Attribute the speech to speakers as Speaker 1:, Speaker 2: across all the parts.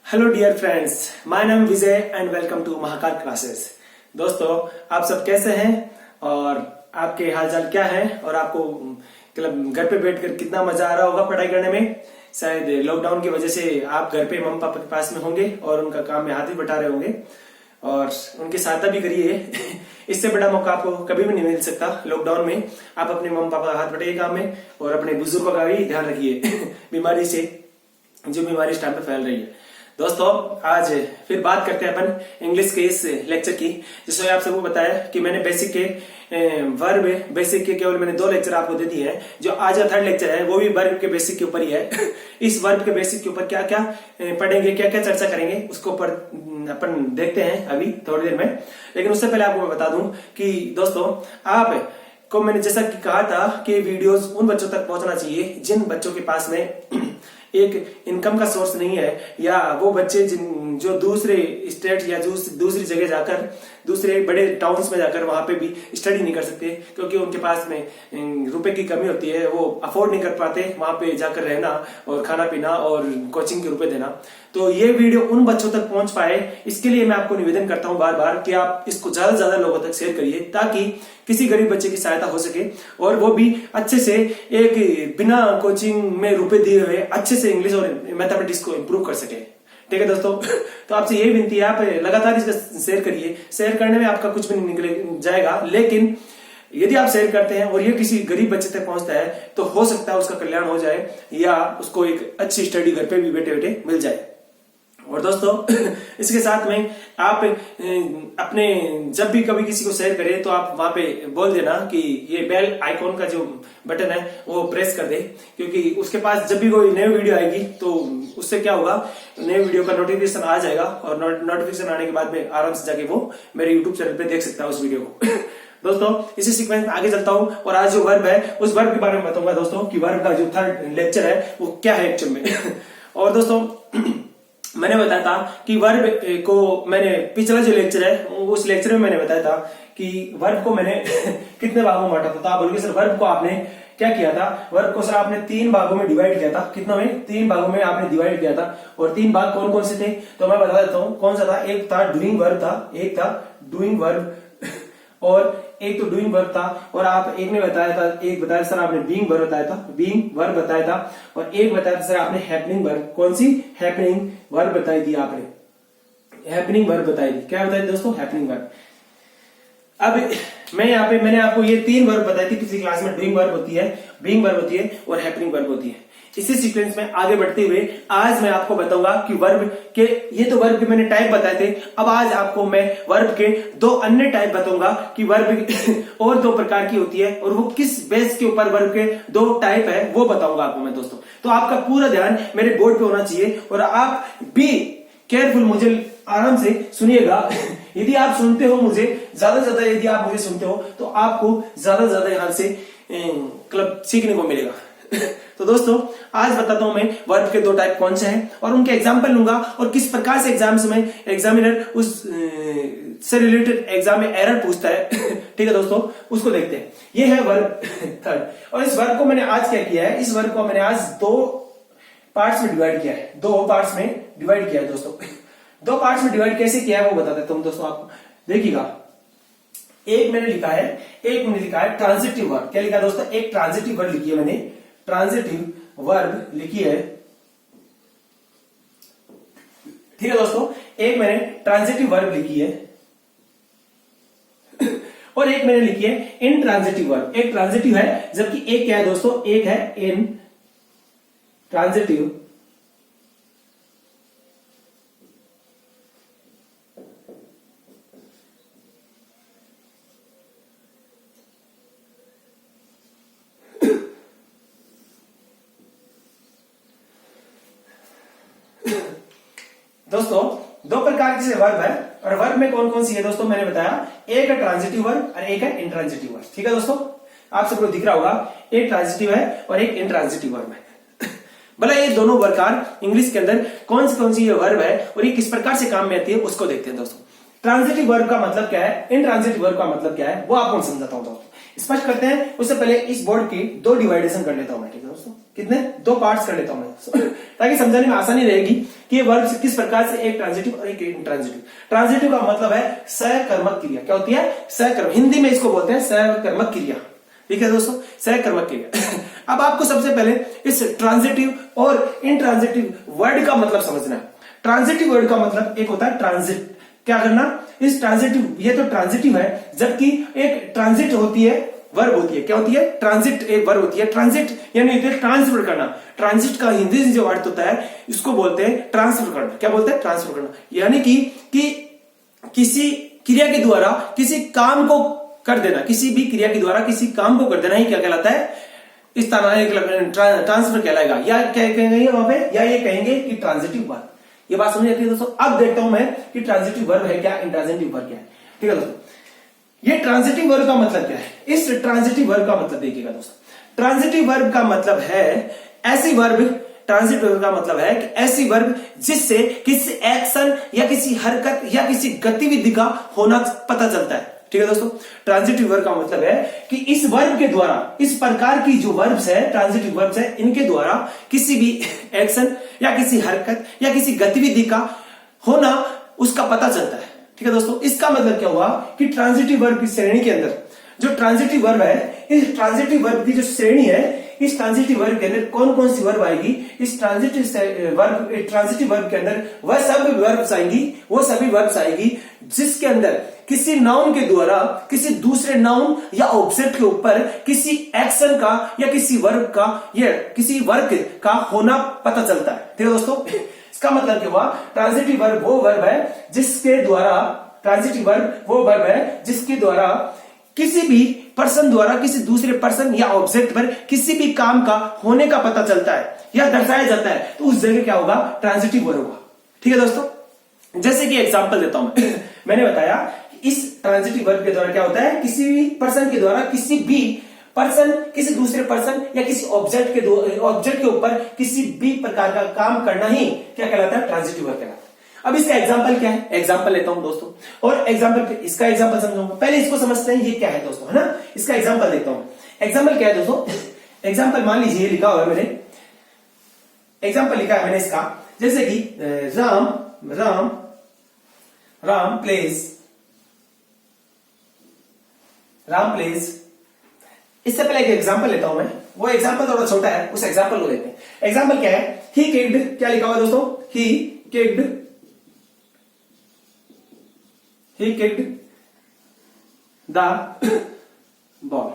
Speaker 1: Hello dear friends, my नाम Vijay and welcome to Mahakal classes. दोस्तों, आप सब कैसे हैं और आपके हालचाल क्या है और आपको मतलब घर पे बैठकर कितना मजा आ रहा होगा पढ़ाई करने में। शायद लॉकडाउन की वजह से आप घर पे मम्मी पापा के पास में होंगे और उनका काम में हाथ भी बटा रहे होंगे और उनकी सहायता भी करिए। इससे बड़ा मौका आपको कभी भी नहीं मिल सकता। लॉकडाउन में आप अपने मम्मी पापा का हाथ बटाइए काम में और अपने बुजुर्गों का भी ध्यान रखिए बीमारी से, जो बीमारी इस टाइम पे फैल रही है। दोस्तों, आज फिर बात करते हैं अपन इंग्लिश के इस लेक्चर की, जिसमें आप सबको बताया कि मैंने बेसिक के वर्ब बेसिक के केवल मैंने 2 लेक्चर आपको दे दिए हैं। जो आज का 3rd लेक्चर है वो भी वर्ब के बेसिक के ऊपर ही है। इस वर्ब के बेसिक के ऊपर क्या क्या पढ़ेंगे, क्या क्या चर्चा करेंगे, उसके ऊपर अपन देखते हैं अभी थोड़ी देर में। लेकिन उससे पहले आपको मैं बता दूं कि दोस्तों, आप को मैंने जैसा कि कहा था कि वीडियोस उन बच्चों तक पहुंचना चाहिए जिन बच्चों के पास में एक इनकम का सोर्स नहीं है, या वो बच्चे जो दूसरे स्टेट या दूसरी जगह जाकर, दूसरे बड़े टाउन्स में जाकर वहां पे भी स्टडी नहीं कर सकते क्योंकि उनके पास में रुपए की कमी होती है, वो अफोर्ड नहीं कर पाते वहां पे जाकर रहना और खाना पीना और कोचिंग के रुपए देना। तो ये वीडियो उन बच्चों तक पहुंच पाए, इसके लिए मैं आपको निवेदन करता हूं बार बार कि आप इसको ज्यादा से ज्यादा लोगों तक शेयर करिए ताकि किसी गरीब बच्चे की सहायता हो सके और वो भी अच्छे से एक बिना कोचिंग में रुपए दिए हुए अच्छे से इंग्लिश और मैथमेटिक्स को इंप्रूव कर सके। ठीक है दोस्तों, तो आपसे यही विनती है, आप लगातार इसका शेयर करिए। शेयर करने में आपका कुछ भी नहीं निकल जाएगा, लेकिन यदि आप शेयर करते हैं और ये किसी गरीब बच्चे तक पहुंचता है तो हो सकता है उसका कल्याण हो जाए या उसको एक अच्छी स्टडी घर पे भी बैठे बैठे मिल जाए। और दोस्तों, इसके साथ में आप अपने जब भी कभी किसी को शेयर करें तो आप वहां पे बोल देना कि ये बेल आइकॉन का जो बटन है वो प्रेस कर दे, क्योंकि उसके पास जब भी कोई नई वीडियो आएगी तो उससे क्या होगा, नई वीडियो का नोटिफिकेशन आ जाएगा और नोटिफिकेशन आने के बाद में आराम से जाके वो मेरे यूट्यूब चैनल पे देख सकता है उस वीडियो को। दोस्तों, इसी सीक्वेंस में आगे चलता हूं और आज जो वर्ब है उस वर्ब के बारे में बताऊंगा दोस्तों कि वर्ब का जो 3rd लेक्चर है वो क्या है एक्चुअल में। और दोस्तों, मैंने बताया था कि वर्ब को मैंने पिछला जो लेक्चर है उस लेक्चर में मैंने बताया था कि वर्ब को मैंने कितने भागों में बांटा था। तो आप बोलोगे सर वर्ब को आपने क्या किया था? वर्ब को सर आपने 3 भागों में डिवाइड किया था। कितनों में? 3 भागों में आपने डिवाइड किया था। और 3 भाग कौन कौन से थे तो मैं बता देता हूँ कौन सा था। एक था डूइंग वर्ब था, एक था डूइंग वर्ब और एक तो डूइंग वर्ब था। और आप एक ने बताया था, एक बताया सर आपने बीइंग वर्ब बताया था, बीइंग वर्ब बताया था। और एक बताया था सर आपने हैपनिंग वर्ब। कौन सी? हैपनिंग वर्ब बताई थी आपने, हैपनिंग वर्ब बताई थी। क्या बताई दोस्तों? Happening verb. अब मैं यहाँ पे मैंने आपको ये 3 वर्ब बताई थी पिछली क्लास में। डूइंग वर्ब होती है, बीइंग वर्ब होती है और हैपनिंग वर्ब होती है। इसी सीक्वेंस में आगे बढ़ते हुए आज मैं आपको बताऊंगा कि वर्ब के, ये तो वर्ब के मैंने टाइप बताए थे, अब आज आपको मैं वर्ब के 2 अन्य टाइप बताऊंगा कि वर्ब और 2 प्रकार की होती है और वो किस बेस के ऊपर वर्ब के 2 टाइप है वो बताऊंगा आपको मैं दोस्तों। तो आपका पूरा ध्यान मेरे बोर्ड पे होना चाहिए और आप भी केयरफुल मुझे आराम से सुनिएगा। यदि आप सुनते हो मुझे ज्यादा से ज्यादा, यदि आप मुझे सुनते हो तो आपको ज्यादा से ज्यादा यहां से मतलब सीखने को मिलेगा। तो दोस्तों, आज बताता हूं मैं वर्ब के 2 टाइप कौन से हैं और उनके एग्जाम्पल लूंगा और किस प्रकार से एग्जाम्स में एग्जामिनर उस से रिलेटेड एग्जाम में एरर पूछता है। ठीक है दोस्तों, उसको देखते हैं। ये है वर्ब 3rd। और इस वर्ब को मैंने आज क्या किया है, इस वर्ब को मैंने आज 2 पार्ट्स में डिवाइड किया है। 2 पार्ट्स में डिवाइड किया है दोस्तों। 2 पार्ट्स में डिवाइड कैसे किया है वो बता देता हूं दोस्तों आपको। देखिएगा, एक मैंने लिखा है, एक मैंने लिखा है ट्रांजिटिव वर्ब। क्या लिखा दोस्तों? एक ट्रांजिटिव वर्ब लिखी है मैंने, ट्रांजिटिव वर्ब लिखी है। ठीक है दोस्तों, एक मैंने ट्रांजिटिव वर्ब लिखी है और एक मैंने लिखी है इन ट्रांजिटिव वर्ब। एक ट्रांजिटिव है जबकि एक क्या है दोस्तों? एक है इन ट्रांजिटिव। दोस्तों, 2 प्रकार की वर्ब है और वर्ब में कौन कौन सी है दोस्तों मैंने बताया। एक है ट्रांजिटिव वर्ब और एक है इंट्रांजिटिव वर्ब। ठीक है दोस्तों, आप सबको दिख रहा होगा, एक ट्रांजिटिव है और एक इंट्रांजिटिव वर्ब है। भला ये दोनों प्रकार इंग्लिश के अंदर कौन सी ये वर्ब है और ये किस प्रकार से काम में आती है उसको देखते हैं दोस्तों। ट्रांजिटिव वर्ब का मतलब क्या है, इंट्रांजिटिव वर्ब का मतलब क्या है वो आपको समझाता हूं दोस्तों। स्पष्ट करते हैं उससे पहले इस बोर्ड की 2 डिवाइडेशन कर लेता हूं मैं, ठीक है दोस्तों, कितने 2 पार्ट्स कर लेता हूं मैं ताकि समझाने में आसानी रहेगी कि ये वर्ब किस प्रकार से एक ट्रांजिटिव और एक इंट्रांजिटिव। ट्रांजिटिव का मतलब है सकर्मक क्रिया। क्या होती है? सकर्मक, हिंदी में इसको बोलते हैं सकर्मक क्रिया, ठीक है दोस्तों, सकर्मक क्रिया। अब आपको सबसे पहले इस ट्रांजिटिव और इंट्रांजिटिव वर्ड का मतलब समझना है। ट्रांजिटिव वर्ड का मतलब एक होता है ट्रांजिट, क्या करना, इस ट्रांजिटिव, ये तो ट्रांजिटिव है, जबकि एक ट्रांजिट होती है, वर्ब होती है, क्या होती है? ट्रांजिट एक वर्ब होती है। ट्रांजिट यानी ट्रांसफर करना। ट्रांजिट का हिंदी से जो अर्थ होता है इसको बोलते हैं ट्रांसफर करना। क्या बोलते हैं? ट्रांसफर करना, यानी कि किसी क्रिया के द्वारा किसी काम को कर देना, किसी भी क्रिया के द्वारा किसी काम को कर देना ही क्या कहलाता है? इस तरह ट्रांसफर कहलाएगा, या क्या कहेंगे वहां पे, या ये कहेंगे कि ट्रांजिटिव वर्ब। ये बात समझ आती है दोस्तों? अब देखता हूं मैं कि ट्रांजिटिव वर्ब है क्या, इंट्रांजिटिव वर्ब क्या है, ठीक है दोस्तों। ये ट्रांजिटिव वर्ब का मतलब क्या है? इस ट्रांजिटिव वर्ब का मतलब देखिएगा दोस्तों, ट्रांजिटिव वर्ब का मतलब है ऐसी वर्ब, ट्रांजिटिव वर्ब का मतलब है कि ऐसी वर्ब जिससे किसी एक्शन या किसी हरकत या किसी गतिविधि का होना पता चलता है, ठीक है दोस्तों। ट्रांजिटिव वर्ब का मतलब है कि इस वर्ब के द्वारा, इस प्रकार की जो वर्ब्स है, ट्रांजिटिव वर्ब्स है, इनके द्वारा किसी भी एक्शन या किसी हरकत या किसी गतिविधि का होना उसका पता चलता है, ठीक है दोस्तों। इसका मतलब क्या हुआ कि ट्रांजिटिव वर्ब की श्रेणी के अंदर जो ट्रांजिटिव वर्ब है, इस ट्रांजिटिव वर्ब की जो श्रेणी है, इस ट्रांजिटिव वर्ब के अंदर कौन कौन सी वर्ब आएगी? इस ट्रांजिटिव वर्ब के अंदर वह सब वर्ब्स आएंगी, वो सभी वर्ब्स आएगी जिसके अंदर किसी नाउन के द्वारा किसी दूसरे नाउन या ऑब्जेक्ट के ऊपर किसी एक्शन का या किसी वर्ब का या किसी वर्क का होना पता चलता है, ठीक है दोस्तों। इसका मतलब क्या हुआ? ट्रांजिटिव वर्ब वो वर्ब है जिसके द्वारा, ट्रांजिटिव वर्ब वो वर्ब है जिसके द्वारा किसी भी पर्सन द्वारा किसी दूसरे पर्सन या ऑब्जेक्ट पर किसी भी काम का होने का पता चलता है या दर्शाया जाता है, तो उस जगह क्या होगा? ट्रांजिटिव वर्ब होगा, ठीक है दोस्तों। जैसे कि एग्जांपल देता हूं मैं मैंने बताया इस ट्रांजिटिव वर्ब के द्वारा क्या होता है? किसी भी पर्सन के द्वारा किसी भी पर्सन किसी दूसरे पर्सन या किसी ऑब्जेक्ट के ऊपर किसी भी प्रकार का काम करना ही क्या कहलाता है? ट्रांजिटिव वर्ब कहलाता है। अब इसका एग्जांपल क्या है? एग्जांपल लेता हूं दोस्तों, और एग्जांपल, इसका एग्जांपल समझाऊंगा। पहले इसको समझते हैं ये क्या है दोस्तों, है ना। इसका एग्जांपल देखता हूं। एग्जांपल क्या है दोस्तों? एग्जांपल मान लीजिए लिखा हुआ है मैंने, एग्जांपल लिखा है मैंने इसका, जैसे कि राम राम राम प्लेज, राम प्लेज। इससे पहले एक एग्जांपल लेता हूं मैं, वो एग्जांपल थोड़ा छोटा है, उस एग्जांपल को देखते हैं। एग्जांपल क्या है? ही किक्ड, क्या लिखा हुआ है दोस्तों? ही kicked, he kicked the ball।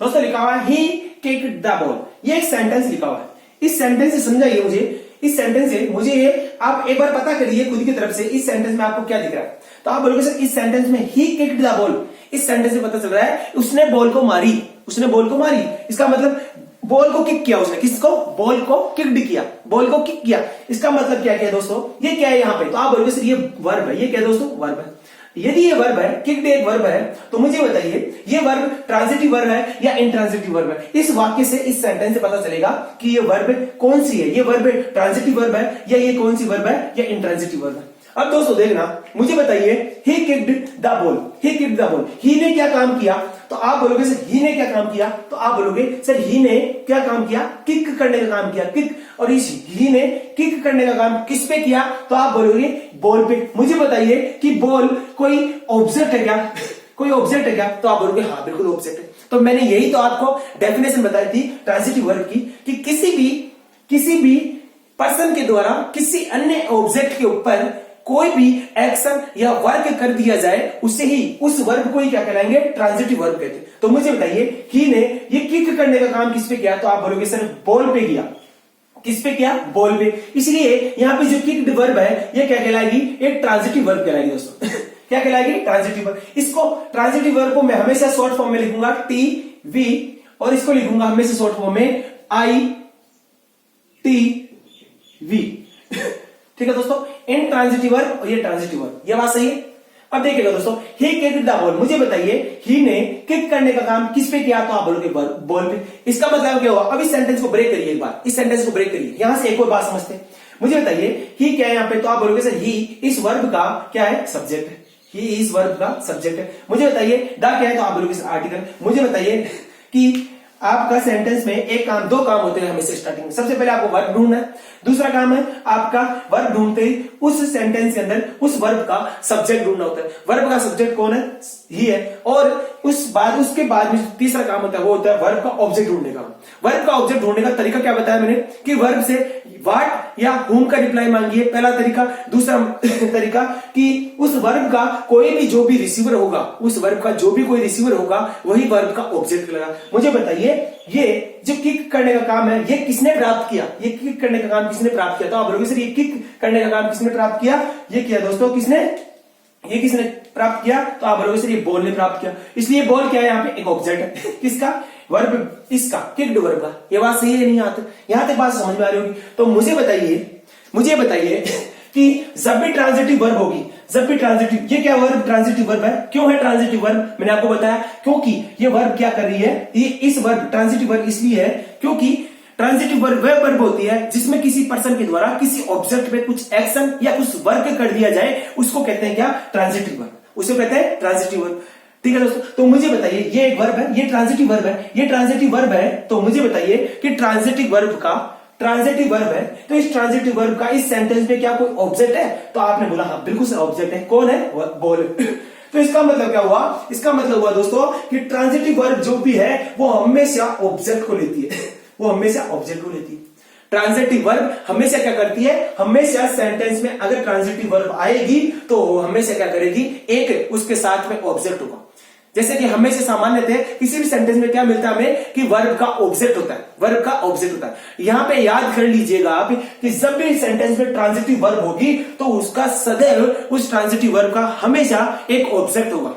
Speaker 1: दोस्तों लिखा हुआ है he kicked the ball, ये एक सेंटेंस लिखा हुआ है। इस सेंटेंस से समझाइए मुझे, इस सेंटेंस से मुझे ये आप एक बार पता करिए खुद की तरफ से, इस सेंटेंस में आपको क्या दिख रहा है? तो आप बोलोगे सर इस सेंटेंस में he kicked the ball, इस सेंटेंस से पता चल रहा है उसने बॉल को मारी, उसने बॉल को मारी। इसका मतलब बॉल को किक किया उसने, किसको? बॉल को किक्ड किया, बॉल को किक किया। इसका मतलब क्या है दोस्तों? ये क्या है यहाँ पे? तो आप बोलोगे सर ये वर्ब है, ये क्या है दोस्तों? वर्ब है। यदि ये वर्ब है, किक्ड एक वर्ब है, तो मुझे बताइए ये वर्ब ट्रांजिटिव वर्ब है या इंट्रांजिटिव वर्ब है? इस वाक्य से, इस सेंटेंस से पता चलेगा कि ये वर्ब कौन सी है, ये वर्ब ट्रांजिटिव वर्ब है या ये कौन सी वर्ब है या इंट्रांजिटिव वर्ब है। अब दोस्तों देखना, मुझे बताइए he kicked the ball, he kicked the ball, he ने क्या काम किया? तो आप बोलोगे सर ही ने क्या काम किया? तो आप बोलोगे सर ही ने क्या काम किया? किक करने का काम किया, किक। और इस ही ने किक करने का काम किस पे किया? तो आप बोलोगे बॉल पे। मुझे बताइए कि बॉल कोई ऑब्जेक्ट है क्या? कोई ऑब्जेक्ट है क्या? तो आप बोलोगे हाँ बिल्कुल ऑब्जेक्ट है। तो मैंने यही तो आपको डेफिनेशन बताई थी ट्रांजिटिव वर्ब की, कि किसी भी पर्सन के द्वारा किसी अन्य ऑब्जेक्ट के ऊपर कोई भी एक्शन या वर्क कर दिया जाए, उससे ही उस वर्ब को ही क्या कहलाएंगे? ट्रांजिटिव वर्ब कहते हैं। तो मुझे बताइए ही ने ये किक करने का काम किस पे किया? तो आप बोलोगे सर बॉल पे किया। किस पे किया? बॉल पे। इसलिए यहाँ पे जो किक्ड वर्ब है ये क्या कहलाएगी? एक ट्रांजिटिव वर्ब कहलाएगी दोस्तों। क्या कहलाएगी? Transitive verb. इसको ट्रांजिटिव वर्ब को मैं हमेशा शॉर्ट फॉर्म में लिखूंगा टी वी, और इसको लिखूंगा हमेशा शॉर्ट फॉर्म में आई टी वी। ठीक है दोस्तों, इन ट्रांजिटिव वर्ब और ये ट्रांजिटिव वर्ब, ये बात सही है। अब देखिएगा दोस्तों, ही किक्ड द बॉल, मुझे बताइए ही ने किक करने का काम किस पे किया? तो आप बोलोगे बॉल पे। इसका मतलब क्या हुआ? अब इस सेंटेंस को ब्रेक करिए एक बार, इस सेंटेंस को ब्रेक करिए, यहां से एक और बात समझते हैं। मुझे बताइए ही क्या है यहाँ पे? तो आप बोलोगे सर ही इस वर्ब का क्या है? सब्जेक्ट है। ही इज वर्ब का सब्जेक्ट है। मुझे बताइए द क्या है, तो आप बोलोगे आर्टिकल। मुझे बताइए कि आपका सेंटेंस में एक काम, दो काम होते हैं हमेशा स्टार्टिंग में। सबसे पहले आपको वर्ब ढूंढना है, दूसरा काम है आपका वर्ब ढूंढते ही उस सेंटेंस के अंदर उस वर्ब का सब्जेक्ट ढूंढना होता है। वर्ब का सब्जेक्ट कौन है, ही है। और उसके बाद में तीसरा काम होता है वो होता है वर्ब का ऑब्जेक्ट ढूंढने का। वर्ब का ऑब्जेक्ट ढूंढने का तरीका क्या बताया मैंने कि वर्ब से व्हाट या हुम का रिप्लाई मांगिए, पहला तरीका। दूसरा तरीका कि उस वर्ब का कोई भी जो भी रिसीवर होगा, उस वर्ब का जो भी कोई रिसीवर होगा वही वर्ब का ऑब्जेक्ट लगा। मुझे बताइए ये जो किक करने का काम है ये किसने प्राप्त किया, ये किक करने का काम किसने प्राप्त किया, तो आप बोलोगे सर ये किक करने का काम किसने प्राप्त किया, ये किया दोस्तों किसने, ये किसने प्राप्त किया, तो आप बोलोगे सर ये बॉल ने प्राप्त किया। इसलिए बॉल क्या है, यहाँ पे एक ऑब्जेक्ट है किसका, वर्ब, इसका किक्ड वर्ब का। ये बात सही है नहीं, यहां तक बात समझ में आ रही होगी। तो मुझे बताइए कि जब भी ट्रांजिटिव वर्ब होगी, जब भी ट्रांजिटिव, ये क्या वर्ब ट्रांजिटिव वर्ब है, क्यों है ट्रांजिटिव वर्ब, मैंने आपको बताया क्योंकि ये वर्ब क्या कर रही है, ये इस वर्ब ट्रांजिटिव वर्ब इसलिए है क्योंकि ट्रांजिटिव वर्ब वह वर्ब होती है जिसमें किसी पर्सन के द्वारा किसी ऑब्जेक्ट पे कुछ एक्शन या कुछ वर्क कर दिया जाए, उसको कहते हैं क्या, ट्रांजिटिव वर्ब, उसे कहते हैं ट्रांजिटिव वर्ब। ठीक है दोस्तों, तो मुझे बताइए ये एक वर्ब है, ये ट्रांजिटिव वर्ब है, ये ट्रांजिटिव वर्ब है, तो मुझे बताइए कि ट्रांजिटिव वर्ब है, तो इस ट्रांजिटिव वर्ब का इस सेंटेंस में क्या कोई ऑब्जेक्ट है, तो आपने बोला हाँ बिल्कुल सर ऑब्जेक्ट है, कौन है, बॉल। तो इसका मतलब क्या हुआ, इसका मतलब हुआ दोस्तों कि ट्रांजिटिव वर्ब जो भी है वो हमेशा ऑब्जेक्ट को लेती है, वो हमेशा ऑब्जेक्ट को लेती है। ट्रांजिटिव वर्ब हमेशा क्या करती है, हमेशा सेंटेंस में अगर ट्रांजिटिव वर्ब आएगी तो हमेशा क्या करेगी, एक उसके साथ में ऑब्जेक्ट होगा। जैसे कि हमेशा सामान्य थे किसी भी सेंटेंस में क्या मिलता है हमें कि वर्ब का ऑब्जेक्ट होता है, वर्ब का ऑब्जेक्ट होता है। यहां पे याद कर लीजिएगा आप कि जब भी सेंटेंस में ट्रांजिटिव वर्ब होगी तो उसका सदैव उस ट्रांजिटिव वर्ब का हमेशा एक ऑब्जेक्ट होगा।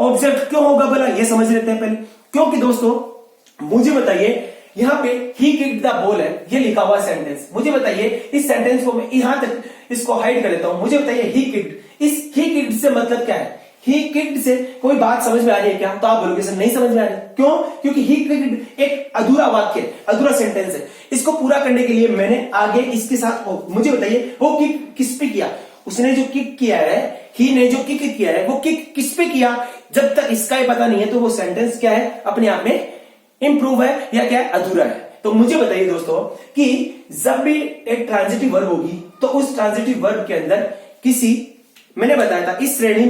Speaker 1: ऑब्जेक्ट क्यों होगा बोला, ये समझ लेते हैं पहले। क्योंकि दोस्तों मुझे बताइए यहां पे ही किक्ड द बॉल है, ये लिखा हुआ सेंटेंस। मुझे बताइए इस सेंटेंस को मैं यहां तक इसको हाइड कर लेता हूं। मुझे बताइए ही किक्ड, इस ही किक्ड से मतलब क्या है, ही किक्ड से कोई बात समझ में आ रही है क्या, तो आप बोलोगे सर नहीं समझ में आ रही। क्यों, क्योंकि ही किक्ड एक अधूरा वाक्य, अधूरा सेंटेंस है। इसको पूरा करने के लिए मैंने आगे इसके साथ, मुझे बताइए वो किक किस पे किया, उसने जो किक किया है, ही ने जो किक किया है वो किक किस पे किया, जब तक इसका ही पता नहीं है तो वो सेंटेंस क्या है, अपने आप में इंप्रूव है या क्या है, अधूरा है। तो मुझे बताइए दोस्तों कि जब भी एक ट्रांजिटिव वर्ब होगी तो उस ट्रांजिटिव वर्ब के अंदर किसी, मैंने बताया था इस श्रेणी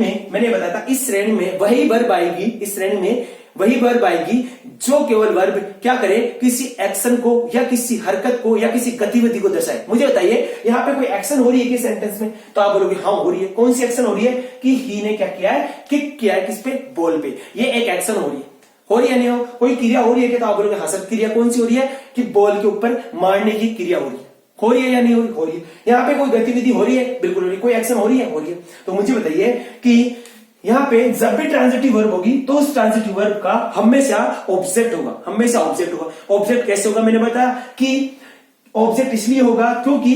Speaker 1: में वही वर्ब आएगी, इस श्रेणी में वही वर्ब आएगी जो केवल वर्ब क्या करे, किसी एक्शन को या किसी हरकत को या किसी गतिविधि को दर्शाए। मुझे बताइए यहां पे कोई एक्शन हो रही है कि सेंटेंस में, तो आप बोलोगे हाँ हो रही है। कौन सी एक्शन हो रही है कि ही ने क्या किया है, किक किया है किस पे, बॉल पे। ये एक एक्शन हो रही है नहीं हो, कोई क्रिया हो रही है कि, तो आप बोलोगे हाँ सर क्रिया कौन सी हो रही है कि बॉल के ऊपर मारने की क्रिया हो रही है या नहीं हो रही है। यहाँ पे कोई गतिविधि हो रही है, बिल्कुल हो रही है। कोई एक्शन हो रही है। तो मुझे बताइए कि यहाँ पे जब भी ट्रांजिटिव वर्ब होगी तो उस ट्रांजिटिव वर्ब का हमेशा ऑब्जेक्ट होगा, हमेशा ऑब्जेक्ट होगा। ऑब्जेक्ट कैसे होगा, मैंने बताया कि ऑब्जेक्ट इसलिए होगा क्योंकि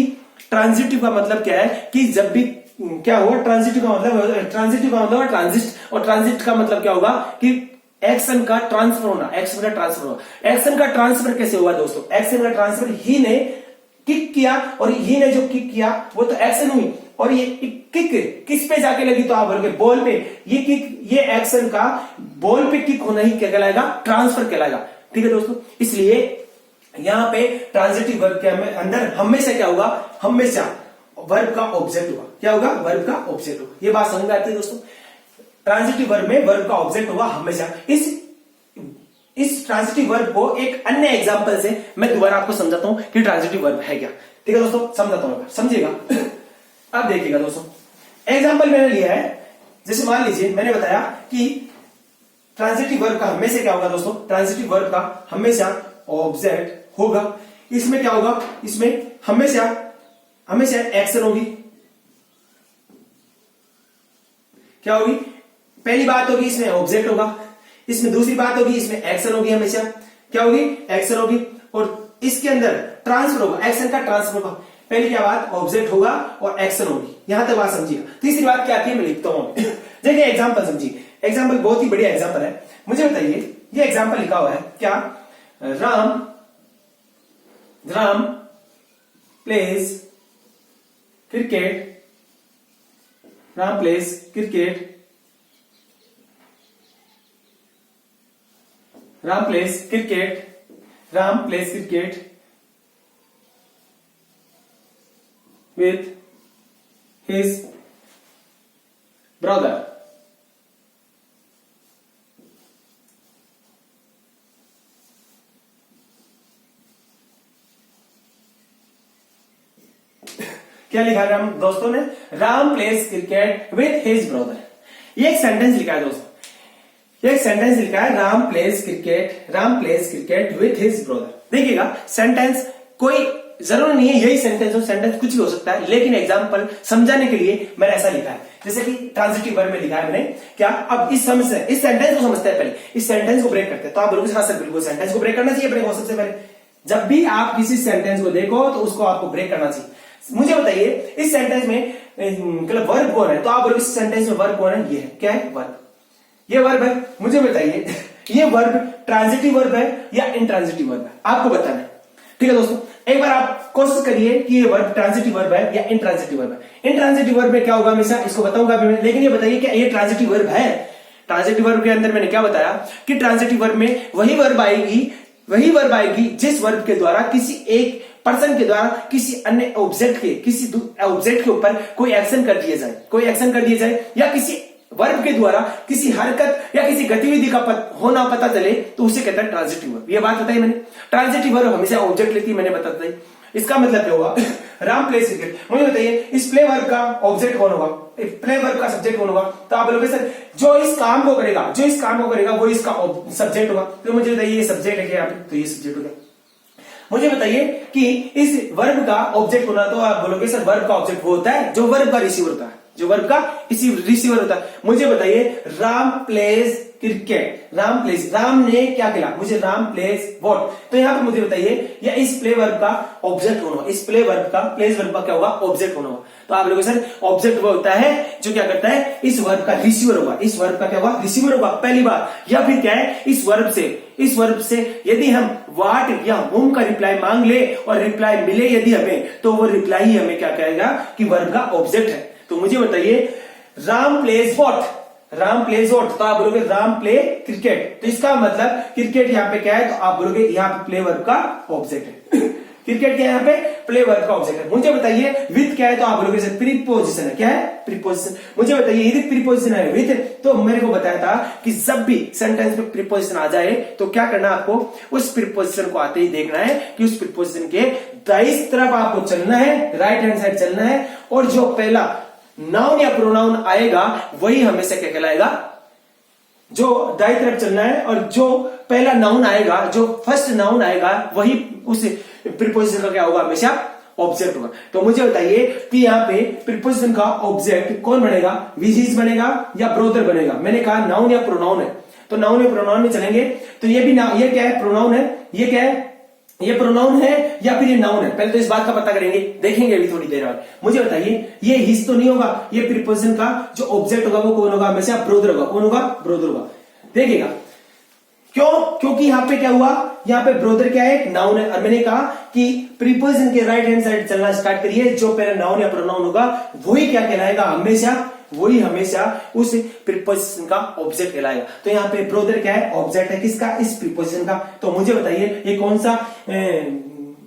Speaker 1: ट्रांजिटिव का मतलब क्या है कि जब भी क्या होगा, ट्रांजिटिव का मतलब ट्रांजिट, और ट्रांजिट का मतलब क्या होगा कि एक्शन का ट्रांसफर होना, एक्शन का ट्रांसफर कैसे होगा दोस्तों, एक्शन का ट्रांसफर ही ने किक किया और ही ने जो किक किया वो तो एक्शन हुई, और ये किक किस पे जाके लगी, तो आप बोलोगे बॉल पे। ये किक, ये एक्शन का बॉल पे किक होना ही क्या कहलाएगा, ट्रांसफर कहलाएगा। ठीक है दोस्तों, इसलिए यहां पे ट्रांजिटिव वर्ब के अंदर हमेशा क्या होगा, हमेशा वर्ब का ऑब्जेक्ट होगा। क्या होगा, वर्ब का ऑब्जेक्ट होगा। ये बात समझ में आती है दोस्तों, ट्रांजिटिव वर्ब में वर्ब का ऑब्जेक्ट होगा हमेशा। इस ट्रांजिटिव वर्ब को एक अन्य एग्जांपल से मैं दोबारा आपको समझाता हूं कि ट्रांजिटिव वर्ब है क्या। ठीक है दोस्तों, समझाता हूं, समझिएगा। अब देखिएगा दोस्तों, एग्जांपल मैंने लिया है, जैसे मान लीजिए मैंने बताया कि ट्रांजिटिव वर्ब का हमेशा क्या होगा दोस्तों, ट्रांजिटिव वर्ब का हमेशा ऑब्जेक्ट होगा। इसमें क्या होगा, इसमें हमेशा एक्शन होगी। क्या होगी, पहली बात होगी इसमें ऑब्जेक्ट होगा, इसमें दूसरी बात होगी इसमें एक्शन होगी, हमेशा क्या होगी, एक्शन होगी, और इसके अंदर ट्रांसफर होगा, एक्शन का ट्रांसफर होगा। पहली क्या बात, ऑब्जेक्ट होगा और एक्शन होगी। यहां तक बात समझिएगा। तीसरी बात क्या आती है, मैं लिखता हूं। देखिए एग्जांपल समझिए, एग्जांपल बहुत ही बढ़िया एग्जांपल है। मुझे बताइए ये एग्जांपल लिखा हुआ है क्या, Ram pledge cricket Ram place cricket, Ram place cricket with his brother. क्या लिखा है हम दोस्तों ने? Ram place cricket with his brother. ये एक सेंटेंस लिखा है दोस्तों, ये एक सेंटेंस लिखा है Ram place cricket with his brother. देखिएगा सेंटेंस कोई जरूर नहीं है यही सेंटेंस हो, सेंटेंस कुछ भी हो सकता है, लेकिन एग्जांपल समझाने के लिए मैंने ऐसा लिखा है। जैसे कि ट्रांजिटिव वर्ब में लिखा है मैंने क्या, अब इस समझ से इस सेंटेंस को समझते हैं, पहले इस सेंटेंस को ब्रेक करते हैं। तो आप बोलोगे हाँ सर बिल्कुल सेंटेंस को ब्रेक करना चाहिए अपने को। सबसे पहले जब भी आप किसी सेंटेंस को देखो तो उसको आपको ब्रेक करना चाहिए। मुझे बताइए इस सेंटेंस में मतलब वर्ब कौन है? तो आप बोलोगे इस सेंटेंस में वर्ब कौन है? ये है क्या है? वर्ब। ये वर्ब है। मुझे बताइए ये वर्ब ट्रांजिटिव वर्ब है या इनट्रांजिटिव वर्ब है? आपको बताना है। ठीक है दोस्तों, एक बार आप कोशिश करिए कि ये वर्ब ट्रांजिटिव वर्ब है या इनट्रांजिटिव वर्ब है। इनट्रांजिटिव वर्ब में क्या होगा हमेशा इसको बताऊंगा अभी मैं, लेकिन ये बताइए क्या ये ट्रांजिटिव वर्ब है? ट्रांजिटिव वर्ब के अंदर मैंने क्या बताया कि ट्रांजिटिव वर्ब में वही वर्ब आएगी जिस वर्ब के द्वारा किसी एक पर्सन के द्वारा किसी अन्य ऑब्जेक्ट के ऊपर कोई एक्शन कर दिया जाए या किसी वर्ब के द्वारा किसी हरकत या किसी गतिविधि का होना पता चले तो उसे कहता है ट्रांजिटिव वर्ब। ये बात बताई मैंने। ट्रांजिटिव वर्ब हमेशा ऑब्जेक्ट लेती है, मैंने बता दी। इसका मतलब क्या हुआ? Ram place cricket. मुझे बताइए इस प्ले वर्ब का ऑब्जेक्ट कौन होगा? प्ले वर्ब का सब्जेक्ट कौन होगा? तो आप बोलोगे सर जो इस काम को करेगा वो इसका सब्जेक्ट होगा। तो मुझे बताइए ये सब्जेक्ट है क्या? तो ये सब्जेक्ट होगा। मुझे बताइए कि इस वर्ब का ऑब्जेक्ट होना, तो आप बोलोगे सर वर्ब का ऑब्जेक्ट वो होता है जो वर्ब का रिसीवर होता है, रिसीवर होता है। मुझे बताइए राम प्लेस क्रिकेट, राम ने क्या खेला? मुझे राम प्लेस व्हाट। तो यहां पर मुझे बताइए या इस प्ले वर्ब का ऑब्जेक्ट होना, इस प्लेस वर्ब का क्या होगा? ऑब्जेक्ट होना होगा। तो आप लोगों सर ऑब्जेक्ट वो होता है जो क्या करता है? इस वर्ब का रिसीवर होगा। इस वर्ब का क्या होगा? रिसीवर होगा पहली बार। या फिर क्या है? इस वर्ब से यदि हम व्हाट या होम का रिप्लाई मांग ले और रिप्लाई मिले यदि हमें, तो वो रिप्लाई ही हमें क्या कहेगा कि वर्ब का ऑब्जेक्ट है। तो मुझे बताइए राम प्लेस व्हाट, तो आप बोलोगे राम प्ले क्रिकेट। तो इसका मतलब क्रिकेट यहाँ पे क्या है? तो आप बोलोगे यहाँ पे प्ले वर्ब का ऑब्जेक्ट है। क्रिकेट क्या यहाँ पे? प्ले वर्ब का ऑब्जेक्ट है। मुझे बताइए विथ क्या है? तो आप बोलोगे प्रीपोजिशन है। क्या है? प्रीपोजिशन। मुझे बताइए यदि प्रीपोजिशन है विथ, तो मेरे को बताया था कि जब भी सेंटेंस में प्रीपोजिशन आ जाए तो क्या करना आपको? उस प्रीपोजिशन को आते ही देखना है कि उस प्रीपोजिशन के दाईं तरफ आपको चलना है, राइट हैंड साइड चलना है, और जो पहला नाउन या प्रोनाउन आएगा वही हमेशा क्या कहलाएगा? जो दाईं तरफ चलना है और जो पहला नाउन आएगा, जो फर्स्ट नाउन आएगा, वही उस प्रीपोजिशन का क्या होगा? हमेशा ऑब्जेक्ट होगा। तो मुझे बताइए कि यहाँ पे प्रीपोजिशन का ऑब्जेक्ट कौन बनेगा? विच बनेगा या ब्रोदर बनेगा? मैंने कहा नाउन या प्रोनाउन है, तो नाउन या प्रोनाउन में चलेंगे। तो ये भी ये क्या है? प्रोनाउन है। ये क्या है? ये प्रोनाउन है या फिर ये नाउन है? पहले तो इस बात का पता करेंगे, देखेंगे अभी थोड़ी देर बाद। मुझे बताइए ये हिज तो नहीं होगा, ये प्रीपोजिशन का जो ऑब्जेक्ट होगा वो कौन होगा? हमेशा ब्रोदर होगा। कौन होगा? ब्रोदर होगा। देखिएगा क्यों? क्योंकि यहाँ पे क्या हुआ? यहाँ पे ब्रोदर क्या है? एक नाउन है। और मैंने कहा कि प्रीपोजिशन के राइट हैंड साइड चलना स्टार्ट करिए, जो पहले नाउन या प्रोनाउन होगा वही क्या कहलाएगा? हमेशा उस प्रीपोजिशन का ऑब्जेक्ट कहलाएगा। तो यहाँ पे ब्रोदर क्या है? ऑब्जेक्ट है किसका? इस प्रीपोजिशन का। तो मुझे बताइए ये कौन सा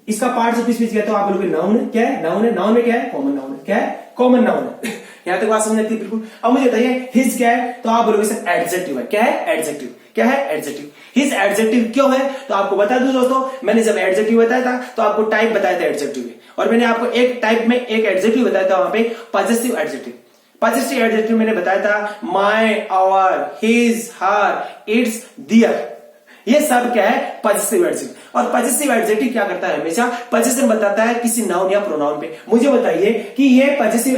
Speaker 1: इसका पार्ट ऑफ स्पीच क्या है? तो आप बोलोगे नाउन है। क्या है? नाउन है। नाउन में क्या है? कॉमन नाउन है। क्या है? कॉमन नाउन है। यहां तक बात समझ आती है बिल्कुल। अब मुझे बताइए हिज क्या है? तो आप बोलोगे सर एडजेक्टिव है। क्या है? एडजेक्टिव। क्या है? एडजेक्टिव। हिज एडजेक्टिव क्यों है? तो आपको बता दूं दोस्तों, मैंने जब एडजेक्टिव बताया था तो आपको टाइप बताया था एडजेक्टिव में, और मैंने आपको एक टाइप में एक एडजेक्टिव बताया था वहां पे पॉजिटिव एडजेक्टिव। पॉजिटिव एडजेक्टिव मैंने बताया था my, our, his, her, its, their. ये सब क्या है? Positive adjective. और पॉजिटिव एडजेक्टिव क्या करता है? हमेशा पोजीशन बताता है किसी नाउन या प्रोनाउन पे। मुझे बताइए कि ये पॉजिटिव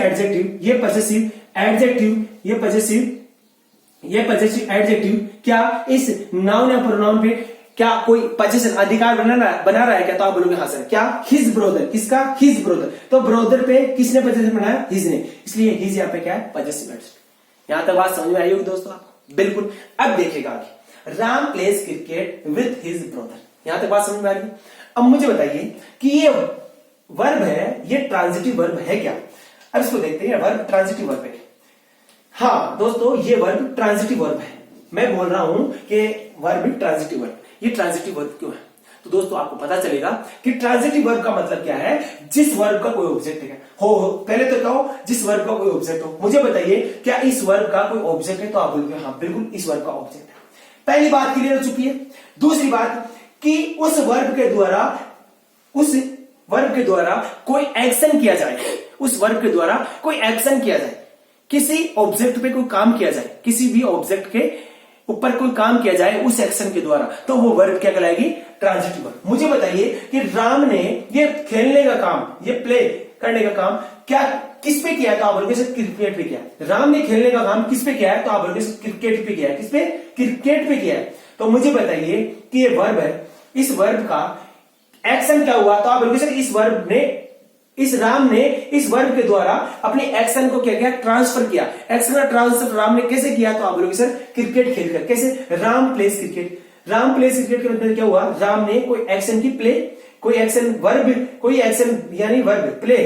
Speaker 1: एडजेक्टिव क्या इस नाउन या प्रोनाउन पे क्या कोई पोजीशन अधिकार बना रहा है क्या? तो आप बोलोगे हाँ सर। क्या? His brother. किसका? His brother. तो ब्रोदर पे किसने पोजीशन बनाया? हिज ने। इसलिए हिज यहाँ पे क्या है? Positive adjective. यहां तक बात समझ में आई होगी दोस्तों आपको? बिल्कुल। अब देखिएगा आगे, Ram place cricket with his brother. यहां तक बात समझ में आ रही? अब मुझे बताइए कि ये वर्ब है, ये ट्रांजिटिव वर्ब है क्या? अब इसको देखते हैं। वर्ब ट्रांजिटिव वर्ब है। हाँ दोस्तों, ये वर्ब ट्रांजिटिव वर्ब है। मैं बोल रहा हूं कि वर्ब ट्रांजिटिव वर्ब। ये ट्रांजिटिव वर्ब क्यों है? तो दोस्तों आपको पता चलेगा कि ट्रांजिटिव वर्ब का मतलब क्या है, जिस वर्ब का कोई ऑब्जेक्ट है। हो पहले तो कहो जिस वर्ब का कोई ऑब्जेक्ट हो। मुझे बताइए क्या इस वर्ब का कोई ऑब्जेक्ट है? तो आप बोलोगे हाँ बिल्कुल इस वर्ब का ऑब्जेक्ट है। पहली बात क्लियर हो चुकी है। दूसरी बात कि उस वर्ब के द्वारा कोई एक्शन किया जाए, उस वर्ब के द्वारा कोई एक्शन किया जाए, किसी ऑब्जेक्ट पे कोई काम किया जाए, किसी भी ऑब्जेक्ट के ऊपर कोई काम किया जाए उस एक्शन के द्वारा, तो वो वर्ब क्या कहलाएगी? Transitive verb. मुझे बताइए कि राम ने ये खेलने का काम, ये प्ले करने का काम क्या किस पे किया है? तो आप बोलोगे सर क्रिकेट पे किया है। राम ने खेलने का काम किस पे किया है? तो आप बोलोगे सर क्रिकेट पे किया है। किस पे? क्रिकेट पे किया है। तो मुझे बताइए कि ये वर्ब है, इस वर्ब का एक्शन क्या हुआ? तो आप बोलोगे सर इस राम ने इस वर्ब के द्वारा अपने एक्शन को क्या किया? ट्रांसफर किया। एक्शन का ट्रांसफर राम ने कैसे किया? तो आप बोलोगे सर क्रिकेट खेलकर। कैसे? Ram place cricket. Ram place cricket के मतलब क्या हुआ? राम ने कोई एक्शन की प्ले, कोई एक्शन वर्ब, कोई एक्शन यानी वर्ब प्ले,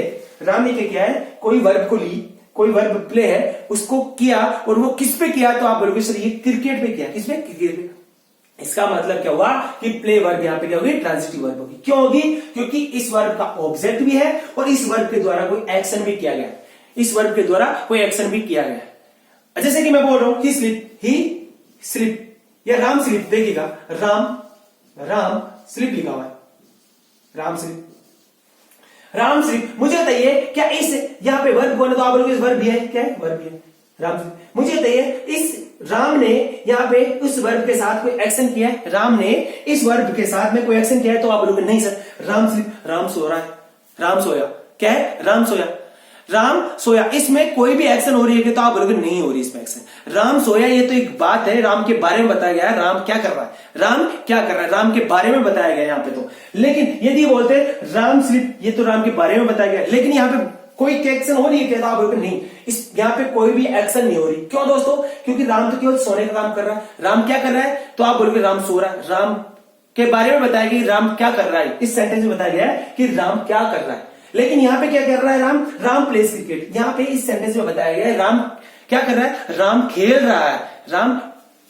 Speaker 1: राम ने क्या किया है? कोई वर्ब को ली, कोई वर्ब प्ले है उसको किया, और वो किस पे किया? तो आप बोलोगे सर ये क्रिकेट पे किया। किस पे? क्रिकेट पे। इसका मतलब क्या हुआ कि प्ले वर्ब यहां पे क्या होगी? ट्रांजिटिव वर्ब होगी। क्यों होगी? क्योंकि इस वर्ब का ऑब्जेक्ट भी है और इस वर्ब के द्वारा कोई एक्शन भी किया गया, इस वर्ब के द्वारा कोई एक्शन भी किया गया। जैसे कि मैं बोल रहा हूं ही स्लिप या राम स्लिप। देखिएगा राम स्लिप लिखा हुआ है, राम स्लिप। मुझे बताइए क्या इस यहां पे वर्ब बोले? तो आप बोलोगे वर्ब भी है। क्या है? वर्ब भी है, राम स्लिप। मुझे बताइए इस राम ने यहाँ पे उस वर्ब के साथ कोई एक्शन किया है? राम ने इस वर्ब के साथ में कोई एक्शन किया है? तो आप बोलोगे नहीं सर राम स्लिप, राम सो रहा है, राम सोया। क्या है? राम सोया, राम सोया। इसमें कोई भी एक्शन हो रही है? तो आप बोलोगे नहीं हो रही इसमें एक्शन। राम सोया ये तो एक बात है, राम के बारे में बताया गया है, राम क्या कर रहा है, राम क्या कर रहा है, राम के बारे में बताया गया है यहाँ पे। तो लेकिन यदि बोलते राम स्लिप, ये तो राम के बारे में बताया गया है, लेकिन यहाँ पे कोई एक्शन हो रही है क्या? तो आप बोलोगे नहीं, इस यहाँ पे कोई भी एक्शन नहीं हो रही। क्यों दोस्तों? क्योंकि राम तो केवल सोने का काम कर रहा है। राम क्या कर रहा है? तो आप बोलोगे राम सो रहा है। राम के बारे में बताया गया राम क्या कर रहा है, इस सेंटेंस में बताया गया है कि राम क्या कर रहा है। लेकिन यहाँ पे क्या कर रहा है? Ram place cricket. यहाँ पे इस सेंटेंस में बताया गया है राम क्या कर रहा है? राम खेल रहा है, Ram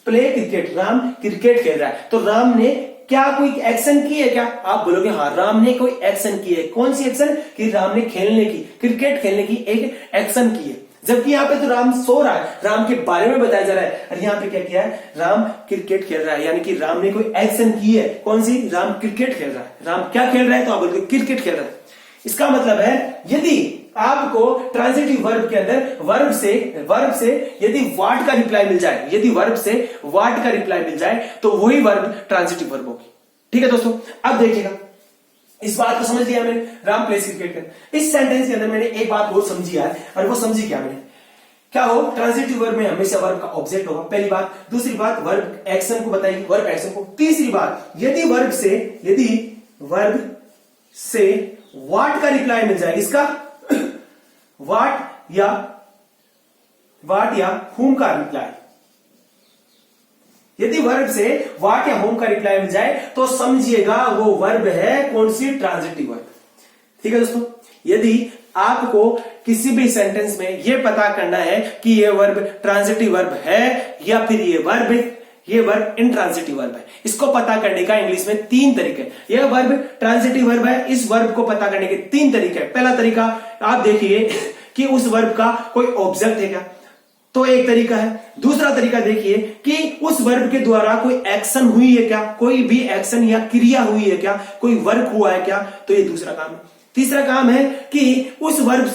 Speaker 1: play cricket, Ram cricket खेल रहा है। तो राम ने क्या कोई एक्शन की है क्या? आप बोलोगे हाँ राम ने कोई एक्शन की है। कौन सी एक्शन? कि राम ने खेलने की, क्रिकेट खेलने की एक एक्शन की है। जबकि यहाँ पे तो राम सो रहा है, राम के बारे में बताया जा रहा है, और यहाँ पे क्या किया है? राम क्रिकेट खेल रहा है, यानी कि राम ने कोई एक्शन की है। कौन सी? राम क्रिकेट खेल रहा है। राम क्या खेल रहा है? तो आप बोलोगे क्रिकेट खेल रहा है। इसका मतलब है यदि आपको ट्रांजिटिव वर्ब के अंदर वर्ब से यदि व्हाट का रिप्लाई मिल जाए, यदि वर्ब से व्हाट का रिप्लाई मिल जाए तो वही वर्ब ट्रांजिटिव वर्ब होगी। ठीक है दोस्तों, अब देखिएगा इस बात को समझ लिया मैंने, राम प्लेस क्रिकेट कर। इस सेंटेंस के अंदर मैंने एक बात और समझी है, और वो समझी क्या मैंने? क्या हो? ट्रांजिटिव वर्ब में हमेशा वर्ब का ऑब्जेक्ट होगा, पहली बात। दूसरी बात वर्ब एक्शन को बताएगी, वर्ब एक्शन को। तीसरी बात यदि वर्ब से व्हाट का रिप्लाई मिल जाए, इसका व्हाट या हुम का रिप्लाई, यदि वर्ब से व्हाट या होम का रिप्लाई मिल जाए तो समझिएगा वो वर्ब है कौन सी? Transitive verb. ठीक है दोस्तों, यदि आपको किसी भी सेंटेंस में यह पता करना है कि यह वर्ब ट्रांजिटिव वर्ब है या फिर ये वर्ब इंट्रांजिटिव वर्ब है, इसको पता करने का इंग्लिश में 3 तरीके। यह वर्ब ट्रांजिटिव वर्ब है, इस वर्ब को पता करने के 3 तरीके। पहला तरीका आप देखिए कि उस वर्ब का कोई ऑब्जेक्ट है क्या, तो एक तरीका है। दूसरा तरीका देखिए कि उस वर्ब के द्वारा कोई एक्शन हुई है क्या, कोई भी एक्शन या क्रिया हुई है क्या, कोई वर्क हुआ है क्या, तो ये दूसरा काम है। तीसरा काम है कि उस वर्ब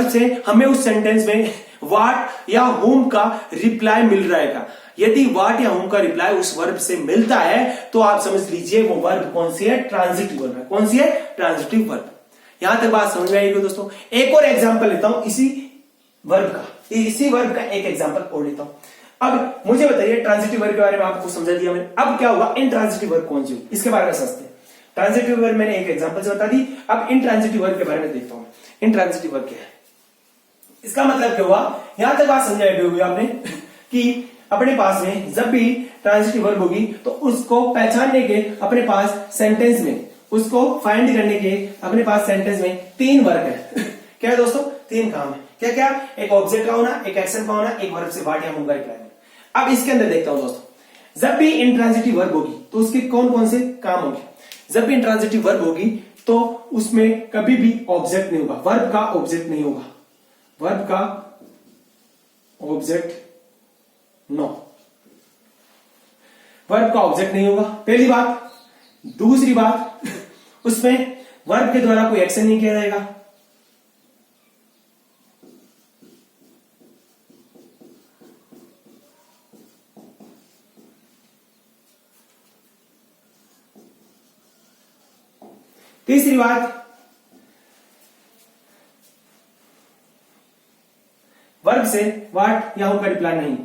Speaker 1: से हमें उस सेंटेंस में व्हाट या होम का रिप्लाई मिल रहा है क्या। यदि व्हाट या होम का रिप्लाई उस वर्ब से मिलता है तो आप समझ लीजिए वो वर्ब कौन सी है? ट्रांजिटिव वर्ब है। कौन सी है? Transitive verb. यहां तक बात समझ में आएगी दोस्तों। एक और एग्जांपल लेता हूं इसी वर्ब का एक एग्जांपल और लेता हूं। अब मुझे बताइए ट्रांजिटिव वर्ब के बारे में आपको समझा दिया मैंने, अब क्या होगा? इनट्रांजिटिव वर्ब कौन सी होगी, इसके बारे में समझते हैं। ट्रांजिटिव वर्ब मैंने एक एग्जांपल से बता दी, अब इनट्रांजिटिव वर्ब के बारे में देखता हूं। इनट्रांजिटिव वर्ब क्या है, इसका मतलब क्या हुआ? यहां तक बात समझाई होगी आपने कि अपने पास में जब भी ट्रांजिटिव वर्ब होगी तो उसको पहचानने के अपने पास सेंटेंस में, उसको फाइंड करने के अपने पास सेंटेंस में 3 वर्क है। क्या है दोस्तों? 3 काम है। क्या क्या? एक ऑब्जेक्ट का होना, एक एक्शन का होना, एक वर्ब से व्हाट या होम का रिप्लाई। अब इसके अंदर देखता हूं दोस्तों, जब भी इंट्रांजिटिव वर्ब होगी तो उसके कौन कौन से काम होंगे? जब भी इंट्रांजिटिव वर्ब होगी तो उसमें कभी भी ऑब्जेक्ट नहीं होगा, वर्ब का ऑब्जेक्ट नहीं होगा, वर्ब का ऑब्जेक्ट नो, वर्ब का ऑब्जेक्ट नहीं होगा, पहली बात। दूसरी बात, उसमें वर्ब के द्वारा कोई एक्शन नहीं किया जाएगा। तीसरी बात, वर्ब से व्हाट या हु का रिप्लाई नहीं।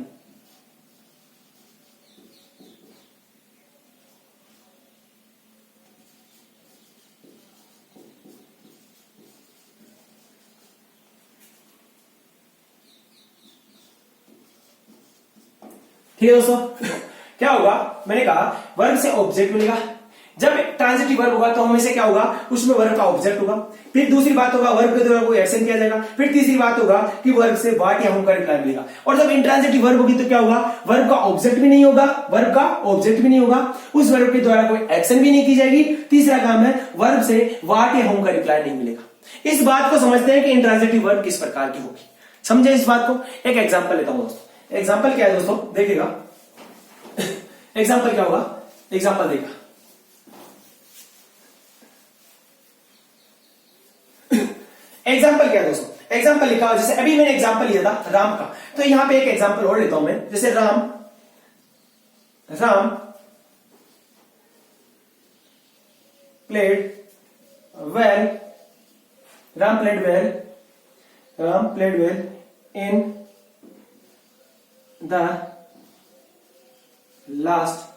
Speaker 1: ठीक है दोस्तों, क्या होगा? मैंने कहा वर्ब से ऑब्जेक्ट मिलेगा। जब ट्रांजिटिव वर्ब होगा तो हमेशा क्या होगा? उसमें वर्ब का ऑब्जेक्ट होगा। फिर दूसरी बात होगा वर्ब के द्वारा कोई एक्शन किया जाएगा। फिर तीसरी बात होगा कि वर्ब से व्हाट या हु का रिप्लाई मिलेगा। और जब इंट्रांजिटिव वर्ब होगी तो क्या होगा? वर्ब का ऑब्जेक्ट भी नहीं होगा, वर्ब का ऑब्जेक्ट भी नहीं होगा, उस वर्ब के द्वारा कोई एक्शन भी नहीं की जाएगी। तीसरा काम है वर्ब से व्हाट या हु का रिप्लाई नहीं मिलेगा। इस बात को समझते हैं कि इंट्रांजिटिव वर्ब किस प्रकार की होगी। समझे इस बात को? एक एग्जाम्पल लेता हूं दोस्तों। एग्जाम्पल क्या है दोस्तों? देखिएगा एग्जाम्पल क्या होगा? एग्जाम्पल देखा, एग्जाम्पल क्या है दोस्तों? एग्जाम्पल लिखा, जैसे अभी मैंने एग्जाम्पल लिया था राम का, तो यहां पे एक एग्जाम्पल और लेता हूं मैं। जैसे Ram played well, Ram played well in the last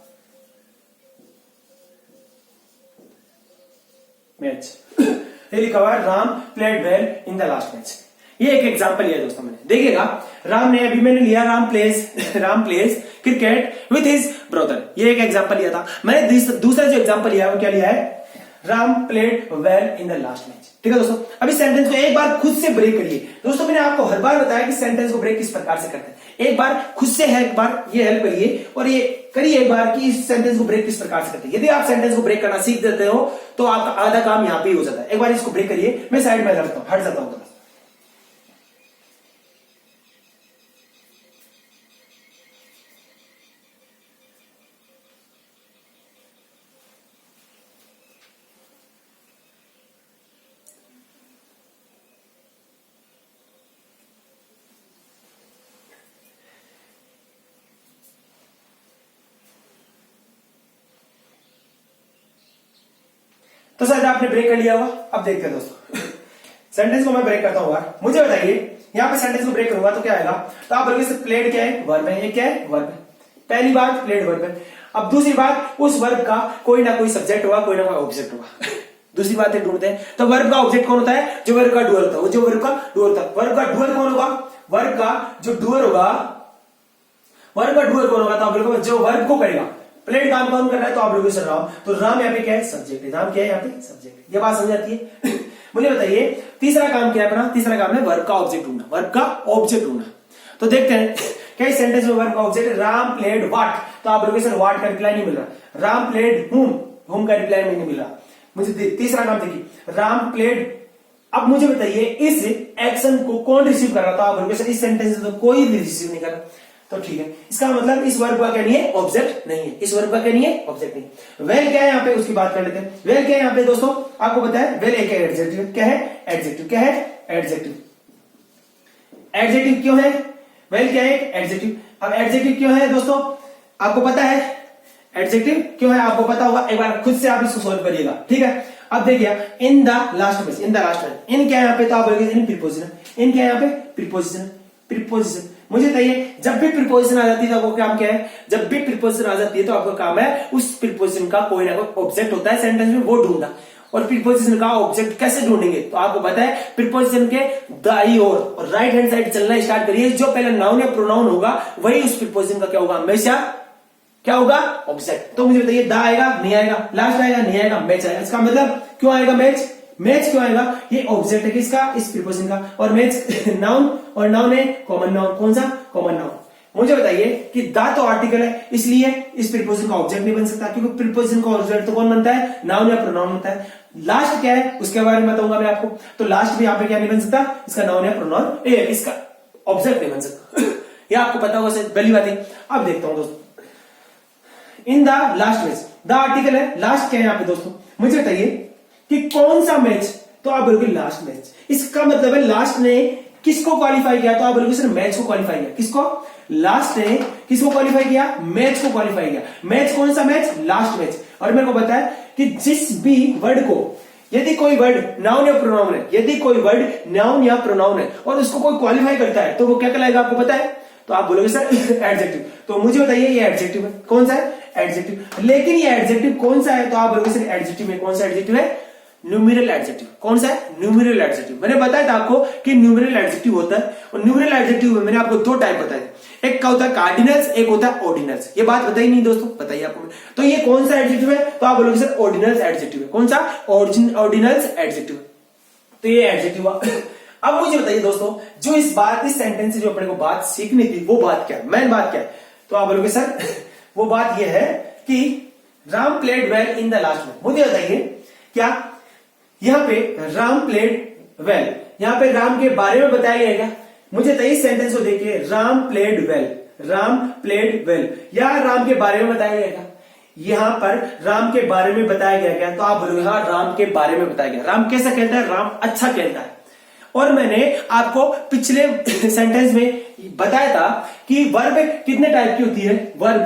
Speaker 1: match. ये लिखा हुआ है Ram played well in the last match. ये एक एग्जांपल लिया दोस्तों मैंने। देखिएगा राम ने, अभी मैंने लिया Ram pledge cricket with his brother, ये एक एग्जांपल लिया था मैंने। दूसरा जो एग्जांपल लिया है वो क्या लिया है? Ram played well in the last match. ठीक है दोस्तों, अभी सेंटेंस को एक बार खुद से ब्रेक करिए। दोस्तों मैंने आपको हर बार बताया कि सेंटेंस को ब्रेक किस प्रकार से करते हैं। एक बार खुद से है, एक बार ये हेल्प करिए और ये करिए एक बार कि इस सेंटेंस को ब्रेक किस प्रकार से करते हैं। यदि आप सेंटेंस को ब्रेक करना सीख देते हो तो आपका आधा काम यहां पे ही हो जाता है। एक बार इसको ब्रेक करिए, मैं साइड में हट जाता हूं। तो शायद आपने ब्रेक कर लिया होगा। अब देखते हैं दोस्तों, सेंटेंस को मैं ब्रेक करता हूं यार। मुझे बताइए यहां पे सेंटेंस को ब्रेक करूंगा तो क्या आएगा? तो आप बोलोगे प्लेड क्या है? वर्ब है। ये क्या है? वर्ब है। पहली बात प्लेड वर्ब है। अब दूसरी बात, उस वर्ब का कोई ना कोई सब्जेक्ट होगा, कोई ना कोई ऑब्जेक्ट होगा। दूसरी बात ढूंढते हैं, तो वर्ब का ऑब्जेक्ट कौन होता है? जो वर्ब का डुअर होता है। वो जो वर्ब का डुअर होता है। वर्ब का डुअर कौन होगा? वर्ब का जो डुअर होगा, वर्ब का डुअर कौन होगा? तो आप लोगों जो वर्ब को करेगा। प्लेड काम कौन कर रहा है? तो आप लोगों से राम, तो राम यहाँ पे क्या है? सब्जेक्ट है। राम क्या है? यहाँ पे सब्जेक्ट। ये बात समझ आती है? मुझे बताइए तीसरा काम क्या है अपना? तीसरा काम है वर्ब का ऑब्जेक्ट ढूंढना। वर्ब का ऑब्जेक्ट ढूंढना। तो देखते हैं क्या इस सेंटेंस में वर्ब का ऑब्जेक्ट राम प्लेड व्हाट, तो आप लोगों से व्हाट का रिप्लाई नहीं मिल रहा। राम प्लेड हुम का रिप्लाई नहीं मिल रहा। मुझे तीसरा काम देखिए, राम प्लेड। अब मुझे बताइए इस एक्शन को कौन रिसीव कर रहा था? आप लोगों से इस सेंटेंस में तो कोई भी रिसीव नहीं कर रहा। तो ठीक है, इसका मतलब इस वर्ब का क्या नहीं है? ऑब्जेक्ट नहीं है। इस वर्ब का क्या नहीं है? ऑब्जेक्ट नहीं। वेल क्या है यहाँ पे? उसकी बात कर लेते हैं। वेल क्या है यहाँ पे दोस्तों? आपको पता है वेल एक एडजेक्टिव। क्या है? एडजेक्टिव। क्या है? एडजेक्टिव। एडजेक्टिव क्यों है? वेल क्या है? एडजेक्टिव। अब एडजेक्टिव क्यों है दोस्तों? आपको पता है एडजेक्टिव क्यों है? आपको पता होगा। एक बार खुद से आप इसको सोल्व करिएगा। ठीक है, अब देखिए इन द लास्ट में, इन द लास्ट में इन क्या है यहाँ पे? तो आप बोलेंगे इन प्रीपोजिशन। इन क्या है यहाँ पे? प्रीपोजिशन। प्रीपोजिशन मुझे बताइए, जब भी प्रीपोजिशन आ जाती है तो आपको काम क्या है? जब भी प्रीपोजिशन आ जाती है तो आपका काम है उस प्रीपोजिशन का कोई ना कोई ऑब्जेक्ट होता है सेंटेंस में, वो ढूंढना। और प्रीपोजिशन का ऑब्जेक्ट कैसे ढूंढेंगे? तो आपको पता है प्रीपोजिशन के दाईं ओर और राइट हैंड साइड चलना स्टार्ट करिए। जो पहले नाउन या प्रोनाउन होगा वही उस प्रीपोजिशन का क्या होगा? हमेशा क्या होगा? ऑब्जेक्ट। तो मुझे बताइए दा आएगा? नहीं आएगा। लास्ट आएगा? नहीं आएगा। मैच आएगा। इसका मतलब क्यों आएगा मैच? मैच क्यों आएगा? ये ऑब्जेक्ट है किसका? इस प्रीपोजिशन का। और मैच नाउन, और नाउन है कॉमन नाउन। कौन सा? Common noun. मुझे बताइए कि द तो आर्टिकल है, इसलिए इस प्रीपोजिशन का ऑब्जेक्ट नहीं बन सकता, क्योंकि प्रीपोजिशन का ऑब्जेक्ट तो कौन बनता है, नाउन या प्रोनाउन होता है। लास्ट क्या है उसके बारे में बताऊंगा मैं आपको। तो लास्ट भी यहाँ पे क्या नहीं बन सकता, इसका नाउन या प्रोनाउन, इसका ऑब्जेक्ट नहीं बन सकता। ये आपको पता होगा, पहली बात है। अब देखता हूं दोस्तों, in the last match, the article है, लास्ट क्या है यहाँ पे दोस्तों, मुझे बताइए कि कौन सा मैच, तो आप बोलोगे लास्ट मैच। इसका मतलब है लास्ट ने किसको क्वालिफाई किया, तो आप बोलोगे सर मैच को क्वालिफाई किया। किसको, लास्ट ने किसको क्वालिफाई किया, मैच को क्वालिफाई किया। मैच कौन सा मैच, लास्ट मैच। और मेरे को पता है कि जिस भी वर्ड को, यदि कोई वर्ड नाउन या प्रोनाउन है, यदि कोई वर्ड नाउन या प्रोनाउन है और उसको कोई क्वालिफाई करता है तो वो क्या कहलाएगा, आपको पता है। तो आप बोलोगे सर एडजेक्टिव। तो मुझे बताइए ये एडजेक्टिव है, कौन सा है, एडजेक्टिव। लेकिन ये एडजेक्टिव कौन सा है, तो आप बोलोगे सर एडजेक्टिव में कौन सा एडजेक्टिव है, न्यूमेरल एडजेक्टिव। कौन सा है, न्यूमेरल एडजेक्टिव। मैंने बताया था आपको कि न्यूमेरल एडजेक्टिव होता है, और न्यूमेरल एडजेक्टिव में मैंने आपको दो टाइप बताए, एक का होता है कार्डिनल्स, एक होता है ऑर्डिनल्स। ये बात बताई नहीं दोस्तों, बताइए आपको। तो ये कौन सा एडजेक्टिव है, तो आप बोलोगे सर ऑर्डिनल्स एडजेक्टिव है। कौन सा, ऑर्डिनल्स एडजेक्टिव। तो ये एडजेक्टिव। अब मुझे बताइए दोस्तों, जो इस सेंटेंस से जो अपने को बात सीखनी थी वो बात क्या है, मेन बात क्या है, तो आप बोलोगे सर वो बात ये है कि Ram played well in the last match. मुझे बताइए क्या यहां पे राम प्लेड वेल, यहां पे राम के बारे में बताया गया क्या, मुझे बताइए इस सेंटेंस को देखिए, Ram played well, Ram played well, या राम के बारे में बताया गया क्या, यहां पर राम के बारे में बताया गया क्या, तो आप बोलोगे हाँ राम के बारे में बताया गया। राम कैसा खेलता है, राम अच्छा खेलता है। और मैंने आपको पिछले सेंटेंस में बताया था कि वर्ब कितने टाइप की होती है, वर्ब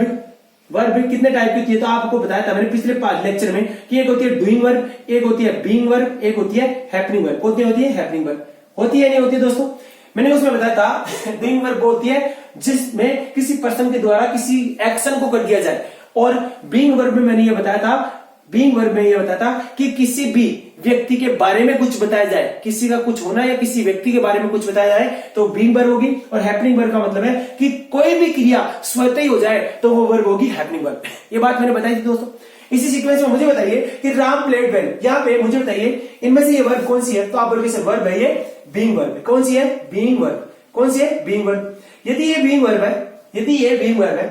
Speaker 1: कितने टाइप की होती है, तो आपको बताया था मैंने पिछले लेक्चर में कि एक होती है डूइंग वर्ब, एक होती है बीइंग वर्ब, एक होती है हैपनिंग वर्ब। होती है हैपनिंग वर्ब, होती है नहीं होती है दोस्तों। मैंने उसमें बताया था डूइंग वर्ब होती है जिसमें किसी पर्सन के द्वारा किसी एक्शन को कर दिया जाए, और बीइंग वर्ब में मैंने ये बताया था, बीइंग वर्ब में ये बताया था कि किसी भी व्यक्ति के बारे में कुछ बताया जाए, किसी का कुछ होना या किसी व्यक्ति के बारे में कुछ बताया जाए तो बीइंग वर्ब होगी। और हैपनिंग वर्ब का मतलब है कि कोई भी क्रिया स्वतः ही हो जाए तो वो वर्ब होगी हैपनिंग वर्ब। ये बात मैंने बताई थी दोस्तों। इसी सीक्वेंस में मुझे बताइए कि राम प्लेड वेल, यहाँ पे मुझे बताइए इनमें से ये वर्ब कौन सी है, तो आप बोलोगे सर वर्ब है ये बीइंग वर्ब। कौन सी है, बीइंग वर्ब। कौन सी है, बीइंग वर्ब। यदि ये बीइंग वर्ब है, यदि ये बीइंग वर्ब है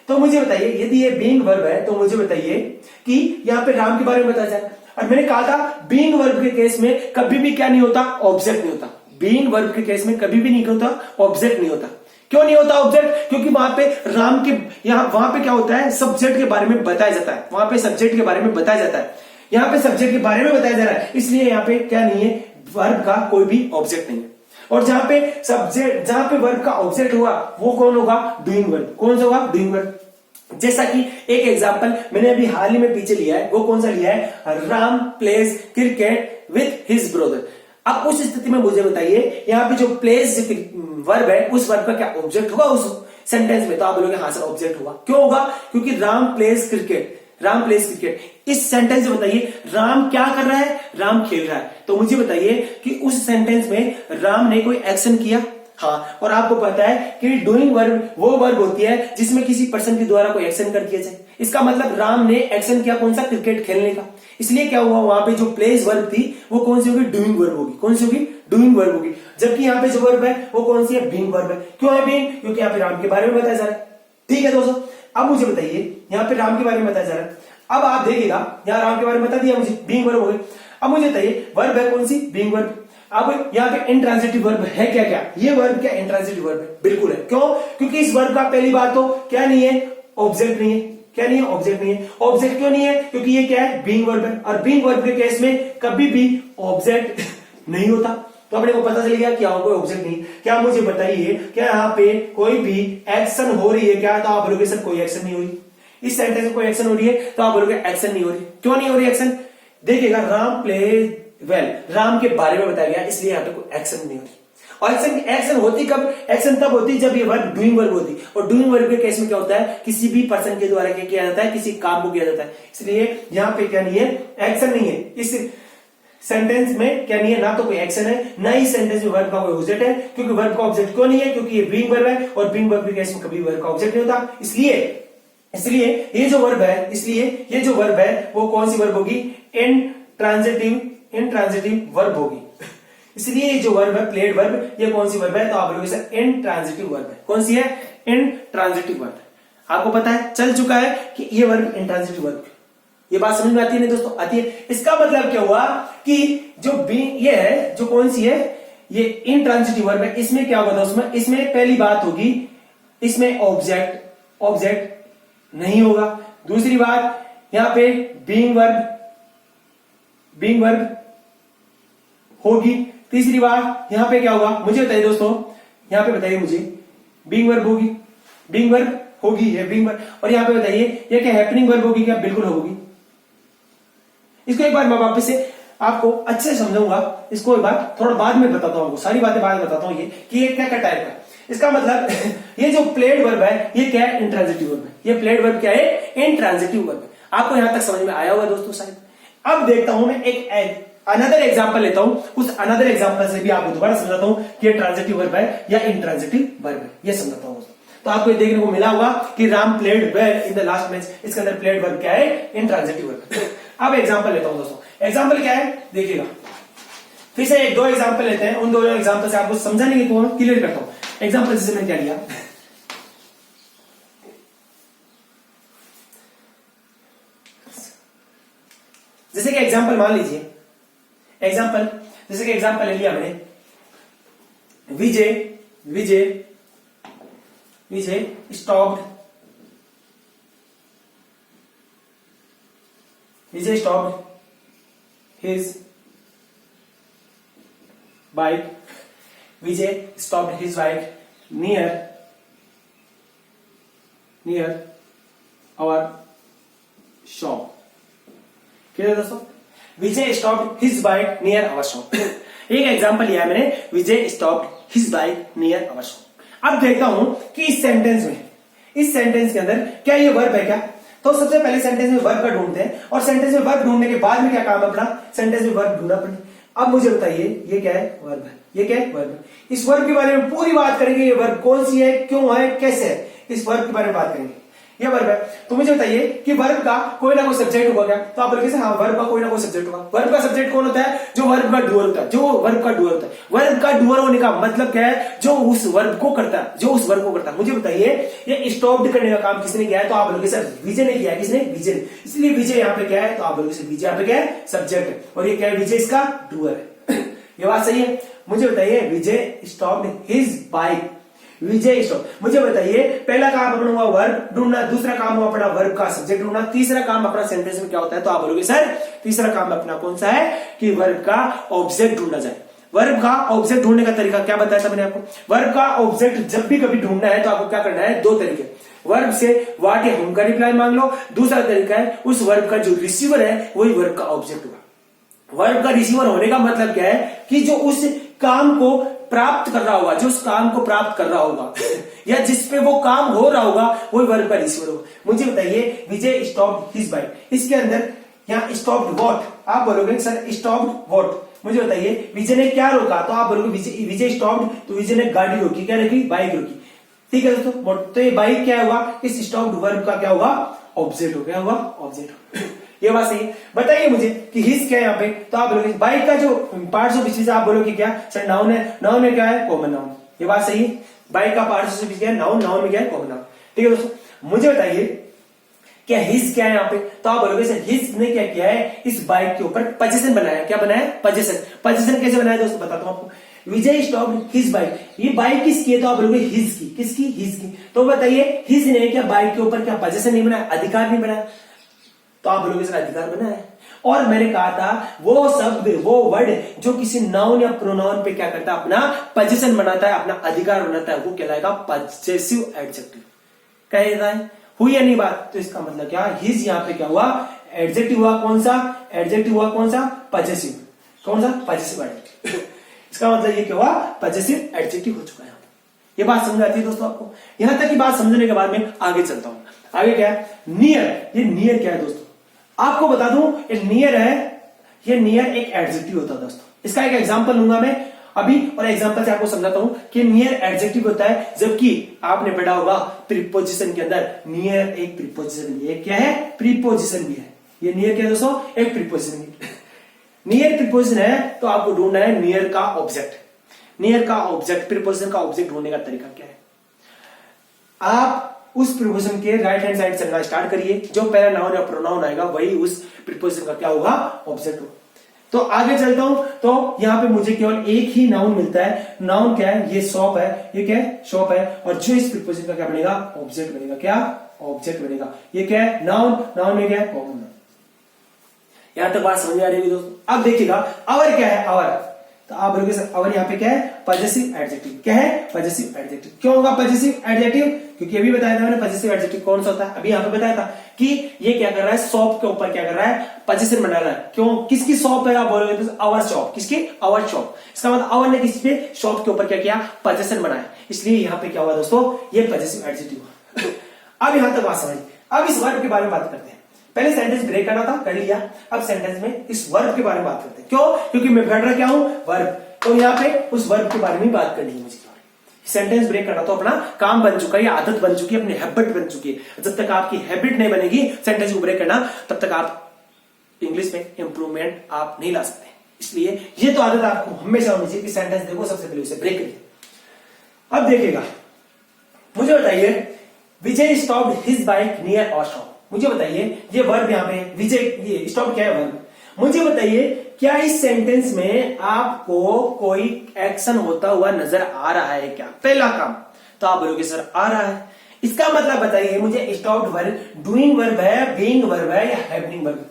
Speaker 1: तो मुझे बताइए, यदि ये बीइंग वर्ब है तो मुझे बताइए कि यहाँ पे राम के बारे में बताया जाए। और मैंने कहा था बीइंग वर्ब के केस में कभी भी क्या नहीं होता, ऑब्जेक्ट नहीं होता। बीइंग वर्ब के केस में कभी भी नहीं होता, ऑब्जेक्ट नहीं होता। क्यों नहीं होता ऑब्जेक्ट, क्योंकि वहां पे राम के वहां पे क्या होता है, सब्जेक्ट के बारे में बताया जाता है, वहां पे सब्जेक्ट के बारे में बताया जाता है, यहाँ पे सब्जेक्ट के बारे में बताया जा रहा है, इसलिए यहाँ पे क्या नहीं है, वर्ब का कोई भी ऑब्जेक्ट नहीं है। और जहां पे सब्जेक्ट, जहां पे वर्ब का ऑब्जेक्ट होगा वो कौन होगा, डूइंग वर्ब। कौन सा होगा, डूइंग वर्ब। जैसा कि एक एग्जांपल मैंने अभी हाल ही में पीछे लिया है, वो कौन सा लिया है, Ram pledge cricket with his brother. अब उस स्थिति में मुझे बताइए यहाँ पे जो प्लेज वर्ब है उस वर्ब का क्या ऑब्जेक्ट होगा उस सेंटेंस में, तो आप बोलोगे हाँ सर ऑब्जेक्ट होगा। क्यों होगा, क्योंकि Ram pledge cricket, Ram pledge cricket. इस सेंटेंस में बताइए राम क्या कर रहा है, राम खेल रहा है। तो मुझे बताइए कि उस सेंटेंस में राम ने कोई एक्शन किया, हाँ। और आपको पता है कि डूइंग वर्ब वो वर्ब होती है जिसमें किसी पर्सन के द्वारा कोई एक्शन कर दिया जाए। इसका मतलब राम ने एक्शन किया कौन सा, क्रिकेट खेलने का। इसलिए क्या हुआ, वहां पे जो प्लेस वर्ब थी वो कौन सी होगी, डूइंग वर्ब होगी। कौन सी होगी, डूइंग वर्ब होगी। जबकि यहाँ पे जो वर्ब है वो कौन सी है, बीइंग वर्ब है। क्यों है बीइंग, क्योंकि यहाँ पे राम के बारे में बताया जा रहा है। ठीक है दोस्तों, अब मुझे बताइए यहाँ पे राम के बारे में बताया जा रहा है। अब आप देखिएगा यहाँ राम के बारे में बता दिया मुझे, बीइंग वर्ब हो गई। अब मुझे बताइए वर्ब है कौन सी, बीइंग वर्ब। अब यहाँ पे इंट्रांजिटिव वर्ब है क्या, क्या ये वर्ब क्या इंट्रांजिटिव वर्ब है, बिल्कुल है। क्यों, क्योंकि इस वर्ब का पहली बात तो क्या नहीं है, ऑब्जेक्ट नहीं है। क्या नहीं है, ऑब्जेक्ट नहीं है। ऑब्जेक्ट क्यों नहीं है, क्योंकि ये क्या है, बीइंग वर्ब है, और बीइंग वर्ब के केस में कभी भी ऑब्जेक्ट नहीं होता। तो अपने को पता चल गया कि यहाँ कोई ऑब्जेक्ट नहीं। क्या मुझे बताइए क्या यहाँ पे कोई भी एक्शन हो रही है क्या, तो आप बोलोगे सर कोई एक्शन नहीं हो रही। इस सेंटेंस में कोई एक्शन हो रही है तो आप बोलोगे एक्शन नहीं हो रही। क्यों नहीं हो रही एक्शन, देखिएगा राम प्ले वेल, राम के बारे में बताया गया इसलिए यहाँ पे कोई एक्शन नहीं होती। और एक्शन होती कब, एक्शन तब होती जब ये वर्ब डूइंग वर्ब होती। और डूइंग वर्ब के केस में क्या होता है, किसी भी पर्सन के द्वारा क्या किया जाता है, किसी काम को किया जाता है। इसलिए यहाँ पे क्या नहीं है, एक्शन नहीं है। इस सेंटेंस में क्या नहीं है, ना तो कोई एक्शन है ना ही सेंटेंस में वर्ब का कोई ऑब्जेक्ट है। क्योंकि वर्ब का ऑब्जेक्ट क्यों नहीं है, क्योंकि ये बीइंग वर्ब है, और बीइंग वर्ब के केस में कभी वर्ब का ऑब्जेक्ट नहीं होता। इसलिए ये जो वर्ब है, इसलिए ये जो वर्ब है वो कौन सी वर्ब होगी, इंट्रांजिटिव वर्ब होगी। इसलिए ये जो वर्ब है प्लेड वर्ब, ये कौन सी वर्ब है, तो आप बोलोगे सर इंट्रांजिटिव वर्ब है। कौन सी है, इंट्रांजिटिव वर्ब। आपको पता है, चल चुका है कि ये वर्ब इंट्रांजिटिव वर्ब। ये बात समझ में आती है नहीं दोस्तों? आती है। इसका मतलब क्या हुआ कि जो बीइंग ये है, जो कौन सी है, ये इंट्रांजिटिव वर्ब है। इसमें क्या होगा दोस्तों? इसमें पहली बात होगी, इसमें ऑब्जेक्ट नहीं होगा। दूसरी बात, यहां पे बीइंग वर्ब होगी। तीसरी बात, यहां पे क्या होगा मुझे बताइए दोस्तों, यहां पे बताइए मुझे, बीइंग वर्ब होगी, ये बीइंग वर्ब। और यहां पे बताइए ये क्या हैपनिंग वर्ब होगी क्या? बिल्कुल होगी। इसको एक बार मैं वापस से आपको अच्छे से समझाऊंगा। इसको एक बार थोड़ा बाद में बताता हूं, सारी बातें बाद में बताता हूं, ये कि ये क्या क्या टाइप का। इसका मतलब ये जो प्लेड वर्ब है, ये क्या है? इंट्रांजिटिव वर्ब है। ये प्लेड वर्ब क्या है? इंट्रांजिटिव वर्ब है। आपको यहां तक समझ में आया होगा दोस्तों शायद। अब देखता हूं मैं एक अनदर एग्जांपल लेता हूं, उस अनदर एग्जांपल से भी आपको दोबारा समझाता हूं कि ये ट्रांजिटिव वर्ब है या इंट्रांजिटिव वर्ब है, ये समझाता हूं दोस्तों। तो आपको ये देखने को मिला होगा कि Ram played well in the last match. इसके अंदर प्लेड वर्ब क्या है? Intransitive verb. अब एग्जांपल लेता हूं दोस्तों। एग्जांपल क्या है देखिएगा, फिर से एक दो एग्जांपल लेते हैं। उन दोनों एग्जांपल से आपको समझाने की तो क्लियर करता हूं। एग्जांपल जैसे मैंने क्या लिया, जैसे कि एग्जांपल मान लीजिए, जैसे कि एग्जांपल ले लिया मैंने, Vijay stopped his bike. Vijay stopped his bike near our shop. Clear दोस्तों? Vijay stopped his bike near our shop. एक एग्जांपल लिया मैंने, Vijay stopped his bike near our shop. अब देखता हूं कि इस सेंटेंस के अंदर क्या ये वर्ब है क्या? तो सबसे पहले सेंटेंस में वर्ब का ढूंढते हैं, और सेंटेंस में वर्ब ढूंढने के बाद में क्या काम है अपना? सेंटेंस में वर्ब ढूंढना पड़ेगा। अब मुझे बताइए ये क्या है? वर्ब है। ये क्या है? वर्ब है। इस वर्ब के बारे में पूरी बात करेंगे। ये वर्ब कौन सी है, क्यों है, कैसे है, इस वर्ब के बारे में बात करेंगे। ये वर्ब है। तो मुझे बताइए कि वर्ब का कोई ना कोई सब्जेक्ट होगा क्या? तो आप बोलोगे हाँ, वर्ब का कोई ना कोई सब्जेक्ट होगा। वर्ब का सब्जेक्ट कौन होता है? जो वर्ब का डूअर होता है। वर्ब का डूअर होने का मतलब क्या है? जो उस वर्ब को करता है। मुझे बताइए ये स्टॉप्ड करने का काम किसने किया है? तो आप बोलोगे सर विजय ने किया है। किसने? विजय ने। इसलिए विजय यहाँ पे क्या है? तो आप बोलोगे सर विजय यहाँ पे क्या है? सब्जेक्ट है। और ये क्या है? विजय इसका डूअर है। ये बात सही है? मुझे बताइए विजय स्टॉप्ड हिज बाइक। विजय स्टॉप। मुझे बताइए पहला काम अपना हुआ वर्ब ढूंढना, दूसरा काम हुआ अपना वर्ब का सब्जेक्ट ढूंढना, तीसरा काम अपना सेंटेंस में क्या होता है? तो आप बोलोगे सर तीसरा काम अपना कौन सा है? कि वर्ब का ऑब्जेक्ट ढूंढना जाए। वर्ब का ऑब्जेक्ट ढूंढने का तरीका क्या बताया था मैंने आपको? वर्ब का ऑब्जेक्ट जब भी कभी ढूंढना है तो आपको क्या करना है? दो तरीके, वर्ब से व्हाट या हुम का रिप्लाई मांग लो। दूसरा तरीका है उस वर्ब का जो रिसीवर है वही वर्ब का ऑब्जेक्ट होगा। वर्ब का रिसीवर होने का मतलब क्या है? कि जो उस काम को प्राप्त कर रहा होगा, या जिस पे वो काम हो रहा होगा वही वर्ब का रिसीवर होगा। मुझे बताइए विजय स्टॉप्ड हिज बाइक, इसके अंदर यहाँ स्टॉप्ड व्हाट, आप बोलोगे सर स्टॉप्ड व्हाट। मुझे बताइए विजय ने क्या रोका? तो आप बोलोगे विजय स्टॉप्ड, तो विजय ने गाड़ी रोकी। क्या रोकी? बाइक रोकी। ठीक है दोस्तों, तो ये बाइक क्या हुआ? इस स्टॉप्ड वर्ब का क्या होगा? ऑब्जेक्ट हो गया, ऑब्जेक्ट। ये बात सही है। बताइए मुझे कि हिज क्या है यहाँ पे? तो आप बोलोगे बाइक का जो पार्ट्स ऑफ स्पीच आप बोलोगे क्या? सर नाउन है। नाउन में क्या है? Common noun. ये बात सही है। बाइक का पार्ट्स ऑफ स्पीच क्या है? नाउन। नाउन में क्या है? Common noun. ठीक है दोस्तों, मुझे बताइए क्या हिज क्या है यहाँ पे? तो आप बोलोगे सर हिज ने क्या किया है? इस बाइक के ऊपर पोजीशन बनाया। क्या बनाया? पोजीशन कैसे बनाया दोस्तों? बताता हूं आपको। विजय स्टॉप्ड हिज बाइक, ये बाइक किसकी है? तो आप बोलोगे हिज की। किसकी? हिज की। तो बताइए हिज ने क्या बाइक के ऊपर क्या पोजीशन नहीं बनाया? अधिकार नहीं बनाया? तो आप बोलोगे सर अधिकार बना है। और मैंने कहा था वो शब्द, वो वर्ड जो किसी नाउन या प्रोनाउन पे क्या करता है? अपना पोजीशन बनाता है, अपना अधिकार बनाता है, वो कहलाएगा पजेसिव एडजेक्टिव। कहता है हुई या नहीं बात? तो इसका मतलब क्या? हिज यहाँ पे क्या हुआ? एडजेक्टिव हुआ। कौन सा एडजेक्टिव हुआ? कौन सा? पजेसिव। कौन सा? Possessive adjective. इसका मतलब ये क्या हुआ? पजेसिव एडजेक्टिव हो चुका है। ये बात समझ आती है दोस्तों आपको? यहां तक की बात समझने के बाद में आगे चलता हूं। आगे क्या है? नियर। ये नियर क्या है दोस्तों? आपको बता दूं ये नियर है, ये नियर एक एडजेक्टिव होता है दोस्तों। इसका एक एग्जांपल लूंगा मैं अभी, और एग्जांपल से आपको समझाता हूं कि नियर एडजेक्टिव होता है। जबकि आपने पढ़ा होगा प्रीपोजिशन के अंदर नियर एक प्रीपोजिशन भी है। क्या है? प्रीपोजिशन भी है। ये नियर क्या है दोस्तों? एक प्रीपोजिशन भी। नियर प्रीपोजिशन है तो आपको ढूंढना है नियर का ऑब्जेक्ट। नियर का ऑब्जेक्ट, प्रीपोजिशन का ऑब्जेक्ट ढूंढने का तरीका क्या है? आप उस प्रीपोजिशन के राइट हैंड साइड चलना स्टार्ट करिए, जो पहला नाउन या प्रोनाउन आएगा वही उस प्रीपोजिशन का क्या होगा, ऑब्जेक्ट होगा। तो आगे चलता हूं, तो यहां पे मुझे केवल एक ही नाउन मिलता है। नाउन क्या है, ये शॉप है, ये क्या है, शॉप है, और जो इस प्रीपोजिशन का क्या बनेगा, ऑब्जेक्ट बनेगा। क्या ऑब्जेक्ट बनेगा, ये क्या है, नाउन, नाउन में क्या है, कॉमन नाउन। यहां तक बात समझ आ रही है दोस्तों। अब देखिएगा अवर क्या है, अवर, तो आप बोलोगे सर अवर यहाँ पे क्या है, पजेसिव एडजेक्टिव। क्या है, पजेसिव एडजेक्टिव। क्यों होगा पजेसिव एडजेक्टिव, क्योंकि अभी बताया था मैंने पजेसिव एडजेक्टिव कौन सा होता है, अभी यहाँ पे बताया था कि ये क्या कर रहा है, शॉप के ऊपर क्या कर रहा है, पोजीशन बना रहा है। क्यों, किसकी शॉप है, आप बोलोगे तो आवर शॉप, किसकी, आवर शॉप। इसका मतलब आवर ने किस पे, शॉप के ऊपर क्या किया, पोजीशन बनाया, इसलिए यहाँ पे क्या हुआ दोस्तों, ये पजेसिव एडजेक्टिव हुआ। अब यहां तक बात समझ। अब इस वर्ब के बारे में बात करते हैं। पहले सेंटेंस ब्रेक करना था, कर लिया। अब सेंटेंस में इस वर्ब के बारे में बात करते हैं। क्यों, क्योंकि मैं पढ़ रहा क्या हूं, वर्ब, तो यहाँ पे उस वर्ब के बारे में बात करनी है मुझे। सेंटेंस ब्रेक करना तो अपना काम बन चुका है, आदत बन चुकी है, अपनी हैबिट बन चुकी है। जब तक आपकी हैबिट नहीं बनेगी सेंटेंस को ब्रेक करना, तब तक आप इंग्लिश में इंप्रूवमेंट आप नहीं ला सकते। इसलिए ये तो आदत आपको हमेशा होनी चाहिए कि सेंटेंस देखो, सबसे पहले उसे ब्रेक करिए। अब देखिएगा, मुझे बताइए, Vijay stopped his bike near a shop. मुझे बताइए, ये वर्ब यहाँ पे विजय, ये स्टॉप क्या है, वर्ब। मुझे बताइए, क्या इस सेंटेंस में आपको कोई एक्शन होता हुआ नजर आ रहा है क्या, पहला काम। तो आप बोलोगे सर आ रहा है। इसका मतलब बताइए मुझे, स्टॉप्ड वर्ब डूइंग वर्ब है, बीइंग वर्ब है, या हैपनिंग वर्ब।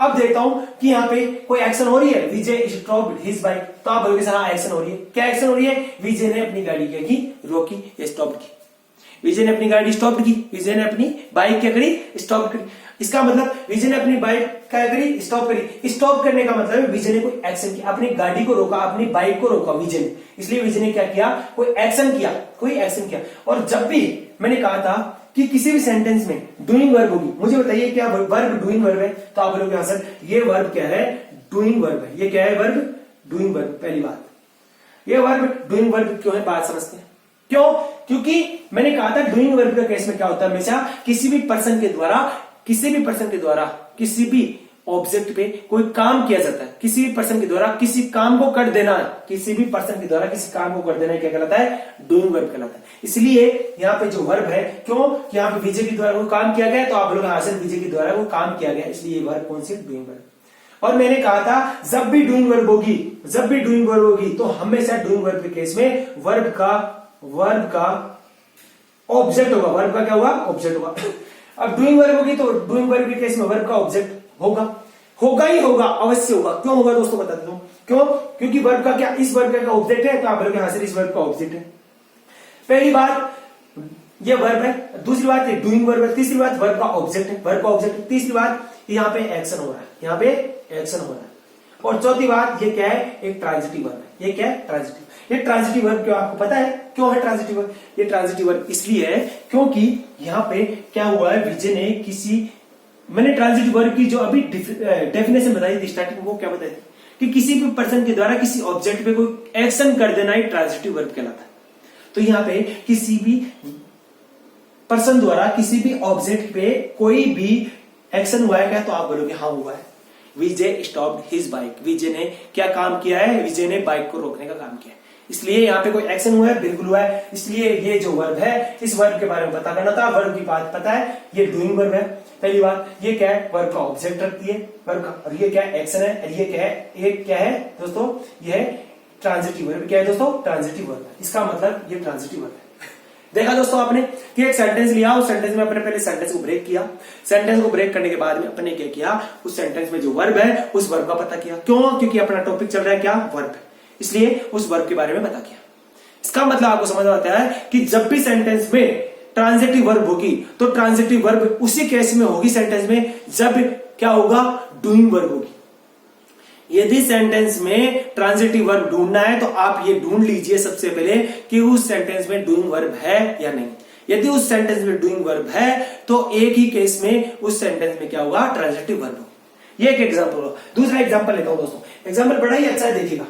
Speaker 1: अब देखता हूं कि यहाँ पे कोई एक्शन हो रही है, विजय स्टॉप्ड हिज बाइक। तो आप बोलोगे सर हाँ एक्शन हो रही है। क्या एक्शन हो रही है, विजय ने अपनी गाड़ी क्या की, रोकी, स्टॉप की। विजय ने अपनी गाड़ी स्टॉप की, विजय ने अपनी बाइक क्या करी, स्टॉप करी। इसका मतलब विजय ने अपनी बाइक क्या करी, स्टॉप करी। स्टॉप करने का मतलब है विजय ने कोई एक्शन किया, अपनी गाड़ी को रोका, अपनी बाइक को रोका विजय ने। इसलिए विजय ने क्या किया, कोई एक्शन किया, कोई एक्शन किया। और जब भी मैंने कहा था कि किसी भी सेंटेंस में डूइंग वर्ब होगी, मुझे बताइए क्या वर्ब डूइंग वर्ब है। तो आप बोलोगे हाँ सर ये वर्ब क्या है, डूइंग वर्ब है। ये क्या है, वर्ब डूइंग वर्ब। पहली बात, ये वर्ब डूइंग वर्ब क्यों है, बात समझते हैं। क्यों, क्योंकि मैंने कहा था डूइंग वर्ब के केस में क्या होता है, हमेशा किसी भी पर्सन के द्वारा, किसी भी पर्सन के द्वारा किसी भी ऑब्जेक्ट पे कोई काम किया जाता है। किसी भी पर्सन के द्वारा किसी काम को कर देना, किसी भी पर्सन के द्वारा किसी काम को कर देना क्या कहलाता है, डूइंग वर्ब कहलाता है। इसलिए यहाँ पे जो वर्ब है, क्यों, कि यहाँ पे विजय के द्वारा वो काम किया गया, तो आप लोग हासिल विजय के द्वारा वो काम किया गया, इसलिए ये वर्ब कौन सी, डूइंग वर्ब। और मैंने कहा था जब भी डूइंग वर्ब होगी, जब भी डूइंग वर्ब होगी, तो हमेशा डूइंग वर्ब के केस में वर्ब का ऑब्जेक्ट होगा। वर्ब का क्या होगा, ऑब्जेक्ट होगा। अब डूइंग वर्ब होगी तो डूइंग वर्ब के केस में वर्ब का ऑब्जेक्ट होगा, होगा ही होगा, अवश्य होगा। क्यों होगा दोस्तों, बता देता हूं क्यों, क्योंकि वर्ब का क्या, इस वर्ब का ऑब्जेक्ट है, तो आप बोलोगे हाँ सर इस वर्ब का ऑब्जेक्ट है। पहली बात ये वर्ब है, दूसरी बात ये डूइंग वर्ब है, तीसरी बात वर्ब का ऑब्जेक्ट है, वर्ब का ऑब्जेक्ट है, तीसरी बात यहाँ पे एक्शन हो रहा है, यहाँ पे एक्शन हो रहा है, और चौथी बात ये क्या है, एक ट्रांजिटिव वर्ब है। ये क्या है, ट्रांजिटिव। ये ट्रांजिटिव वर्ब क्यों, आपको पता है क्यों है ट्रांजिटिव वर्ब? ये ट्रांजिटिव वर्ब इसलिए है क्योंकि यहाँ पे क्या हुआ है, विजय ने किसी, मैंने ट्रांजिटिव वर्ब की जो अभी डेफिनेशन बताई थी स्टार्टिंग, वो क्या बताई थी कि किसी भी पर्सन के द्वारा किसी ऑब्जेक्ट पे कोई एक्शन कर देना ही ट्रांजिटिव वर्ब कहलाता है। तो यहाँ पे किसी भी पर्सन द्वारा किसी भी ऑब्जेक्ट पे कोई भी एक्शन हुआ है क्या, तो आप बोलोगे हाँ हुआ है। विजय स्टॉप्ड हिज बाइक, विजय ने क्या काम किया है, विजय ने बाइक को रोकने का काम किया है। इसलिए यहाँ पे कोई एक्शन हुआ है, बिल्कुल हुआ है। इसलिए ये जो वर्ब है, इस वर्ब के बारे में पता करना था। वर्ब की बात पता है, ये डूइंग वर्ब है। पहली बात ये क्या है, वर्ब का ऑब्जेक्ट रखती है वर्ब का, और ये क्या है, एक्शन है। और ये क्या है, एक क्या है दोस्तों, ये है ट्रांजिटिव वर्ब। क्या है दोस्तों, ट्रांजिटिव वर्ब। इसका मतलब ये ट्रांजिटिव वर्ब है। देखा दोस्तों आपने कि एक सेंटेंस लिया, उस सेंटेंस में अपने पहले सेंटेंस को ब्रेक किया। सेंटेंस को ब्रेक करने के बाद में अपने क्या किया, उस सेंटेंस में जो वर्ब है उस वर्ब का पता किया। क्यों, क्योंकि अपना टॉपिक चल रहा है क्या, वर्ब, इसलिए उस वर्ब के बारे में पता किया। इसका मतलब आपको समझ आता है कि जब भी सेंटेंस में ट्रांजिटिव वर्ब होगी, तो ट्रांजिटिव वर्ब उसी केस में होगी सेंटेंस में जब क्या होगा, डूइंग वर्ब होगी। यदि सेंटेंस में ट्रांजिटिव वर्ब ढूंढना है तो आप ये ढूंढ लीजिए सबसे पहले कि उस सेंटेंस में डूइंग वर्ब है या नहीं। यदि उस सेंटेंस में डूइंग वर्ब है तो एक ही केस में उस सेंटेंस में क्या होगा, ट्रांजिटिव वर्ब होगा। ये एक एग्जांपल होगा। दूसरा एग्जांपल लेता हूं दोस्तों, एग्जांपल बड़ा ही अच्छा है, देखिएगा।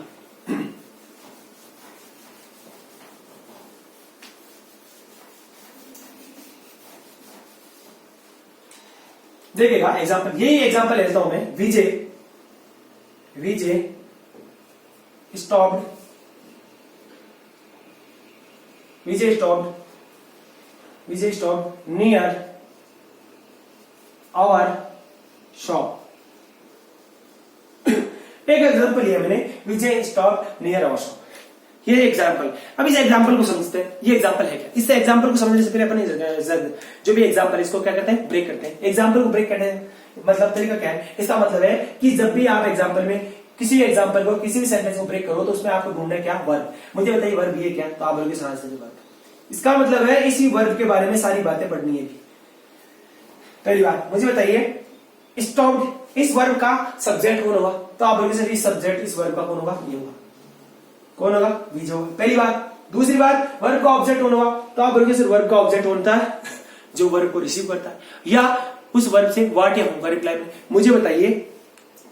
Speaker 1: देखिएगा एग्जांपल, यही एग्जांपल लेता हूं मैं। Vijay stopped Vijay stop near our shop. एक एग्जाम्पल लिया मैंने, Vijay stop near our shop, ये एग्जाम्पल। अब इस एग्जाम्पल को समझते हैं, ये एग्जाम्पल है क्या। इस एग्जाम्पल को समझने से पहले अपन जो भी एग्जाम्पल इसको क्या करते हैं, ब्रेक करते हैं। एग्जाम्पल को ब्रेक करने मतलब तरीका क्या है, इसका मतलब है कि जब भी आप एग्जाम्पल में किसी एग्जाम्पल को, किसी भी सेंटेंस को ब्रेक करो तो उसमें आपको ढूंढना है क्या, वर्ब। मुझे बताइए वर्ब ये क्या, तो आप बोलोगे वर्ब। इसका मतलब है इसी वर्ब के बारे में सारी बातें पढ़नी है। पहली बात मुझे बताइए, स्टॉप्ड इस वर्ब का सब्जेक्ट कौन होगा, तो आप बोलोगे सर इस सब्जेक्ट इस वर्ब का कौन होगा, ये होगा। कौन होगा, बीज होगा, पहली बात। दूसरी बात, वर्ब का ऑब्जेक्ट कौन होगा, तो आप बोलोगे सर वर्ब का ऑब्जेक्ट होता है जो वर्ब को रिसीव करता है, या उस वर्ब से व्हाट या होम का रिप्लाई। मुझे बताइए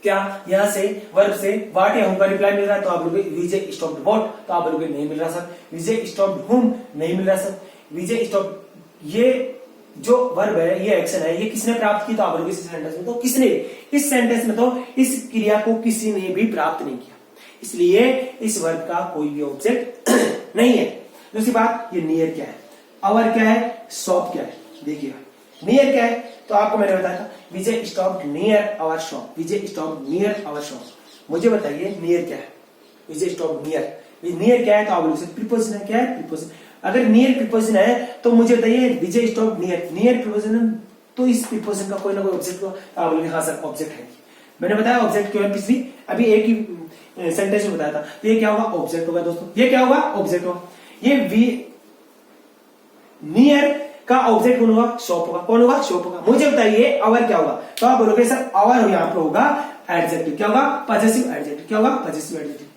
Speaker 1: क्या यहां से वर्ब से व्हाट या होम का रिप्लाई मिल रहा है, तो आप बोलोगे विजय स्टॉप्ड व्हाट, तो आप बोलोगे नहीं मिल रहा सर। विजय स्टॉप्ड होम, नहीं मिल रहा सर। विजय स्टॉप, ये जो वर्ब है, ये एक्शन है, ये किसने प्राप्त की, तो आप बोलोगे इस सेंटेंस में तो किसने, इस सेंटेंस में तो इस क्रिया को किसी ने भी प्राप्त नहीं किया, इसलिए इस वर्ब का कोई भी ऑब्जेक्ट नहीं है। दूसरी बात, ये नियर क्या है, आवर क्या है, शॉप क्या है। देखिएगा नियर क्या है, तो आपको मैंने बताया था Vijay stopped near our shop, Vijay stopped near our shop. मुझे बताइए नियर क्या है, विजय स्टॉप्ड नियर, नियर क्या है, तो आप बोलोगे प्रीपोजिशन है, क्या है, प्रीपोजिशन। अगर नियर प्रीपोजिशन है तो मुझे बताइए Vijay stopped near, near preposition तो इस प्रीपोजिशन का कोई ना कोई ऑब्जेक्ट हो, तो आप बोलोगे हाँ सर ऑब्जेक्ट है। मैंने बताया ऑब्जेक्ट क्यों है, पिछली अभी एक ही सेंटेंस में बताया था, तो ये क्या होगा, ऑब्जेक्ट होगा दोस्तों, ये क्या होगा, ऑब्जेक्ट होगा। ये नियर का ऑब्जेक्ट कौन होगा, शॉप होगा। कौन होगा, शॉप होगा। मुझे बताइए आवर क्या होगा, तो आप बोलोगे सर आवर यहाँ पे होगा एडजेक्टिव, क्या होगा, पजेसिव एडजेक्टिव। क्या होगा, पजेसिव एडजेक्टिव।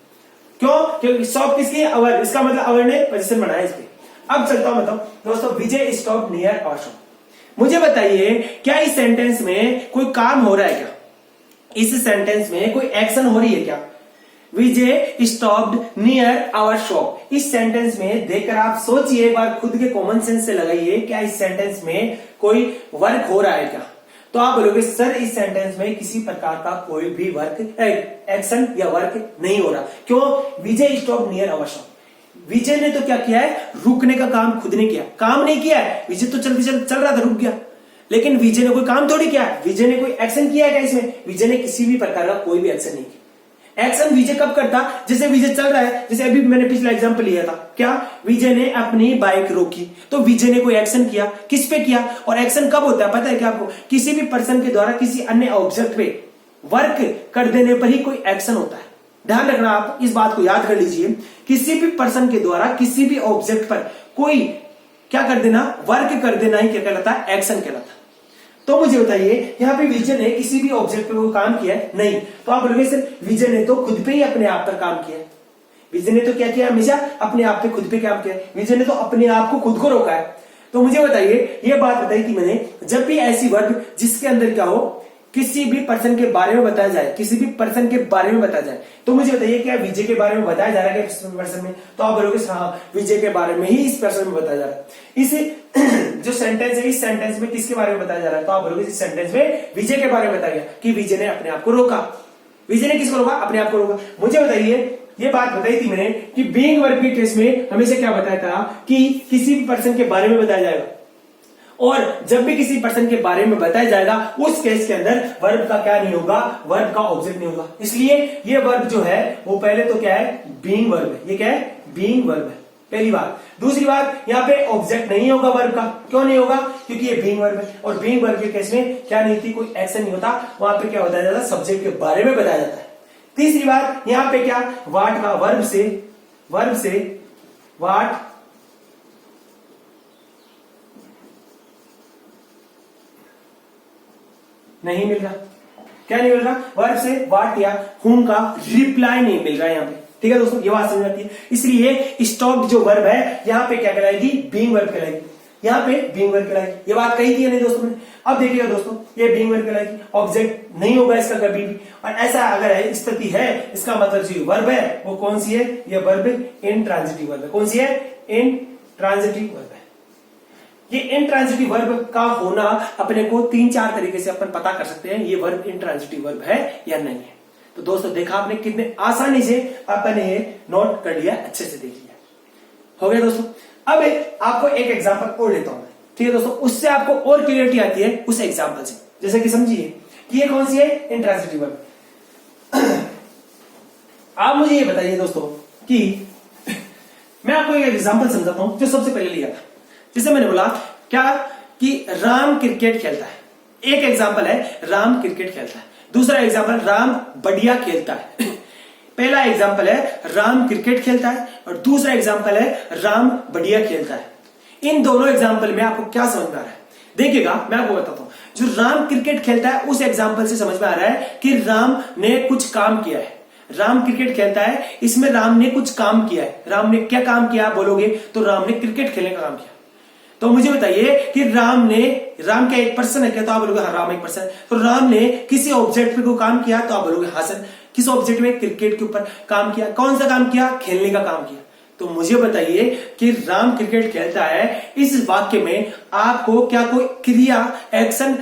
Speaker 1: क्यों, क्योंकि शॉप किसकी, आवर, इसका मतलब आवर ने पोजीशन बनाया इस पे। अब चलता हूं बताओ दोस्तों, विजय स्टॉप नियर आवर शॉप। मुझे बताइए क्या इस सेंटेंस में कोई काम हो रहा है क्या, इस सेंटेंस में कोई एक्शन हो रही है क्या। विजय स्टॉप्ड नियर आवर शॉप, इस सेंटेंस में देखकर आप सोचिए एक बार, खुद के कॉमन सेंस से लगाइए, क्या इस सेंटेंस में कोई वर्क हो रहा है क्या। तो आप बोलोगे सर इस सेंटेंस में किसी प्रकार का कोई भी वर्क, एक्शन या वर्क नहीं हो रहा। क्यों, विजय स्टॉप्ड नियर आवर शॉप। विजय ने तो क्या किया है, रुकने का काम खुद ने किया, काम नहीं किया है। विजय तो चल रहा था, रुक गया, लेकिन विजय ने कोई काम थोड़ी किया है, विजय ने कोई एक्शन किया है क्या इसमें, विजय ने किसी भी प्रकार का कोई भी एक्शन नहीं किया। एक्शन विजय कब करता, जैसे विजय चल रहा है, जैसे अभी मैंने पिछला एग्जांपल लिया था, क्या विजय ने अपनी बाइक रोकी, तो विजय ने कोई एक्शन किया, किस पे किया, और एक्शन कब होता है पता है क्या आपको, किसी भी पर्सन के द्वारा किसी अन्य ऑब्जेक्ट पे वर्क कर देने पर ही कोई एक्शन होता है। ध्यान रखना, आप इस बात को याद कर लीजिए, किसी भी पर्सन के द्वारा किसी भी ऑब्जेक्ट पर कोई क्या कर देना, वर्क कर देना ही क्या कहलाता है, एक्शन कहलाता है। तो मुझे बताइए यहाँ पे विजय ने किसी भी ऑब्जेक्ट पे वो काम किया है, नहीं, तो आप बोलोगे सर विजय ने तो खुद पे ही अपने आप पर काम किया है। विजय ने तो क्या किया, हमेशा अपने आप पे खुद पे काम किया है, विजय ने तो अपने आप को खुद को रोका है। तो मुझे बताइए, ये बात बताई थी मैंने, जब भी ऐसी वर्ब जिसके अंदर क्या हो, किसी भी पर्सन के बारे में बताया जाए, किसी भी पर्सन के बारे में बताया जाए, तो मुझे बताइए क्या विजय के बारे में बताया जा रहा है इस पर्सन में, तो आप बोलोगे हाँ विजय के बारे में ही इस पर्सन में बताया जा रहा है। इस जो सेंटेंस है, इस सेंटेंस में किसके बारे में बताया जा रहा है, तो आप बोलोगे इस सेंटेंस में विजय के बारे में बताया गया कि विजय ने अपने आप को रोका। विजय ने किसको रोका, अपने आप को रोका। मुझे बताइए, ये बात बताई थी मैंने कि बीइंग वर्ब की केस में हमेशा क्या बताया था कि किसी भी पर्सन के बारे में बताया जाएगा, और जब भी किसी पर्सन के बारे में बताया जाएगा उस केस के अंदर वर्ब का क्या नहीं होगा, वर्ब का ऑब्जेक्ट नहीं होगा। इसलिए ये वर्ब जो है वो पहले तो क्या है, बीइंग वर्ब है। ये क्या है, बीइंग वर्ब है, पहली बात। दूसरी बात, यहाँ पे ऑब्जेक्ट नहीं होगा वर्ब का। क्यों नहीं होगा, क्योंकि ये बीइंग वर्ब है, और बीइंग वर्ब के केस में क्या नहीं थी, कोई एक्शन नहीं होता, वहां पे क्या बताया जाता है, सब्जेक्ट के बारे में बताया जाता है। तीसरी बात, यहाँ पे क्या, वाट का वर्ब से वाट नहीं मिल रहा। क्या नहीं मिल रहा, वर्ब से वाट या हुम का रिप्लाई नहीं मिल रहा है यहाँ पे। ठीक है दोस्तों, ये बात समझ आती है। इसलिए स्टॉप्ड जो वर्ब है यहाँ पे क्या कहलाएगी, बीइंग वर्ब कहलाएगी। यहाँ पे बीइंग वर्ब कहलाएगी, ये बात कही थी नहीं दोस्तों ने। अब देखिएगा दोस्तों, ये बीइंग वर्ब कहलाएगी, ऑब्जेक्ट नहीं होगा इसका कभी भी, और ऐसा अगर स्थिति है, इसका मतलब जो वर्ब है वो कौन सी है, ये वर्ब इंट्रांजिटिव वर्ब है। कौन सी है, इंट्रांजिटिव वर्ब है। ये इंट्रांजिटिव वर्ब का होना अपने को 3-4 तरीके से अपन पता कर सकते हैं, ये वर्ब इंट्रांजिटिव वर्ब है या नहीं है। तो दोस्तों देखा आपने कितने आसानी से आपने ये नोट कर लिया, अच्छे से देख लिया। हो गया दोस्तों। अब आपको एक एग्जांपल और लेता हूं मैं, ठीक है दोस्तों, उससे आपको और क्लियरिटी आती है उस एग्जाम्पल से। जैसे कि समझिए कि ये कौन सी है, इंट्रांजिटिव वर्ब। आप मुझे ये बताइए दोस्तों कि मैं आपको एक एग्जाम्पल समझाता हूं जो सबसे पहले लिया था। जैसे मैंने बोला क्या कि राम क्रिकेट खेलता है, एक एग्जाम्पल है राम क्रिकेट खेलता है, दूसरा एग्जाम्पल राम बढ़िया खेलता है। पहला एग्जाम्पल है राम क्रिकेट खेलता है और दूसरा एग्जाम्पल है राम बढ़िया खेलता है। इन दोनों एग्जाम्पल में आपको क्या समझ में आ रहा है? देखिएगा मैं आपको बताता हूं। जो राम क्रिकेट खेलता है उस एग्जाम्पल से समझ में आ रहा है कि राम ने कुछ काम किया है। राम क्रिकेट खेलता है, इसमें राम ने कुछ काम किया है। राम ने क्या काम किया बोलोगे तो राम ने क्रिकेट खेलने का काम किया। तो मुझे बताइए कि राम क्या एक पर्सन है क्या? तो आप बोलोगे हाँ राम एक पर्सन है। तो राम ने किसी ऑब्जेक्ट पे कोई काम किया तो आप बोलोगे हाँ सर, किस ऑब्जेक्ट में? क्रिकेट के ऊपर काम किया। कौन सा काम किया? खेलने का काम किया। तो मुझे बताइए कि राम क्रिकेट खेलता है, इस वाक्य में आपको क्या कोई क्रिया एक्शन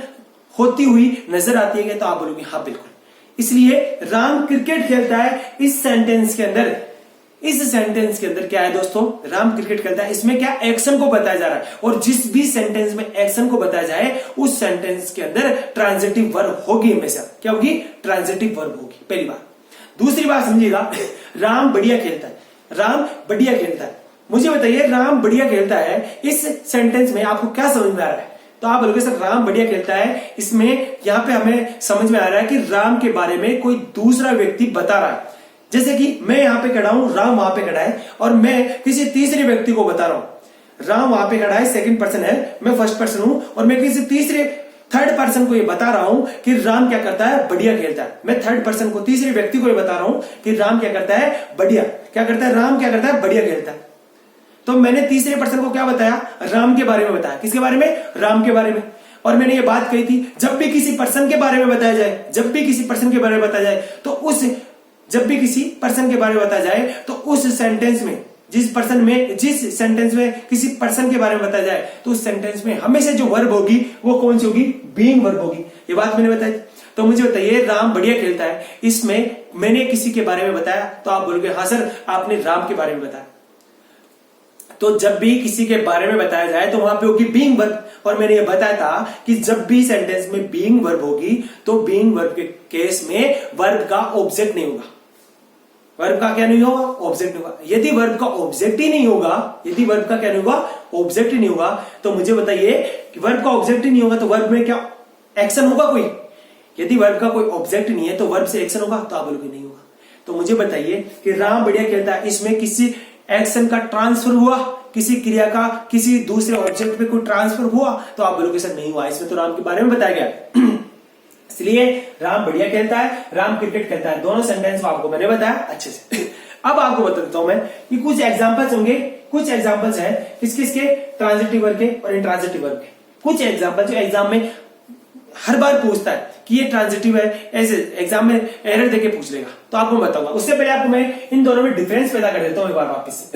Speaker 1: होती हुई नजर आती है? तो आप बोलोगे हाँ बिल्कुल। इसलिए राम क्रिकेट खेलता है इस सेंटेंस के अंदर क्या है दोस्तों? राम क्रिकेट खेलता है, इसमें क्या एक्शन को बताया जा रहा है। और जिस भी सेंटेंस में एक्शन को बताया जाए उस सेंटेंस के अंदर ट्रांजिटिव वर्ब होगी। हमेशा क्या होगी? ट्रांजिटिव वर्ब होगी, पहली बात। दूसरी बात समझिएगा, राम बढ़िया खेलता है। राम बढ़िया खेलता है, मुझे बताइए राम बढ़िया खेलता है इस सेंटेंस में आपको क्या समझ में आ रहा है? तो आप बोलोगे सर राम बढ़िया खेलता है, इसमें यहां पे हमें समझ में आ रहा है कि राम के बारे में कोई दूसरा व्यक्ति बता रहा है। जैसे कि मैं यहां पे खड़ा हूं, राम वहां पे खड़ा है और मैं किसी तीसरे व्यक्ति को बता रहा हूं। राम वहां पे खड़ा है, सेकंड पर्सन है, मैं फर्स्ट पर्सन हूं और मैं किसी थर्ड पर्सन को ये बता रहा हूं कि राम क्या करता है? बढ़िया खेलता है। मैं थर्ड पर्सन को, तीसरे व्यक्ति को ये बता रहा हूं कि राम क्या करता है? बढ़िया क्या करता है? राम क्या करता है? बढ़िया खेलता है। तो मैंने तीसरे पर्सन को क्या बताया? राम के बारे में बताया। किसके बारे में? राम के बारे में। और मैंने ये बात कही थी जब भी किसी पर्सन के बारे में बताया जाए, जब भी किसी पर्सन के बारे में बताया जाए तो उस सेंटेंस में जिस सेंटेंस में किसी पर्सन के बारे में बताया जाए तो उस सेंटेंस में हमेशा जो वर्ब होगी वो कौन सी होगी? बीइंग वर्ब होगी। ये बात मैंने बताई। तो मुझे बताइए राम बढ़िया खेलता है, इसमें मैंने किसी के बारे में बताया तो आप बोलोगे हाँ सर आपने राम के बारे में बताया। तो जब भी किसी के बारे में बताया जाए तो वहां पे होगी बीइंग वर्ब। और मैंने ये बताया था कि जब भी सेंटेंस में बीइंग वर्ब होगी तो बीइंग वर्ब के केस में वर्ब का ऑब्जेक्ट नहीं होगा। वर्ब का क्या नहीं होगा? ऑब्जेक्ट नहीं होगा। यदि वर्ब का ऑब्जेक्ट ही नहीं होगा, यदि वर्ब का क्या नहीं होगा? ऑब्जेक्ट ही नहीं होगा, तो मुझे बताइए कि वर्ब का ऑब्जेक्ट ही नहीं होगा तो वर्ब में क्या एक्शन होगा कोई? यदि वर्ब का कोई ऑब्जेक्ट नहीं है तो वर्ब से एक्शन होगा? तो आप बोलोगे नहीं होगा। तो मुझे बताइए कि राम बढ़िया खेलता है, इसमें किसी एक्शन का ट्रांसफर हुआ, किसी क्रिया का किसी दूसरे ऑब्जेक्ट पे कोई ट्रांसफर हुआ? तो आप बोलोगे सर नहीं हुआ, इसमें तो राम के बारे में बताया गया। इसलिए राम बढ़िया खेलता है, राम क्रिकेट खेलता है, दोनों सेंटेंस को आपको मैंने बताया अच्छे से। अब आपको बता देता हूं मैं कि कुछ एग्जांपल्स होंगे, कुछ एग्जांपल्स हैं किसके ट्रांजिटिव वर्ब के और इंट्रांजिटिव वर्ब के। कुछ एग्जांपल जो एग्जाम में हर बार पूछता है कि ये ट्रांजिटिव है, ऐसे एग्जाम में एरर देके पूछ लेगा। तो आपको बताऊंगा, उससे पहले आपको मैं इन दोनों में डिफरेंस पैदा कर देता हूं एक बार वापस।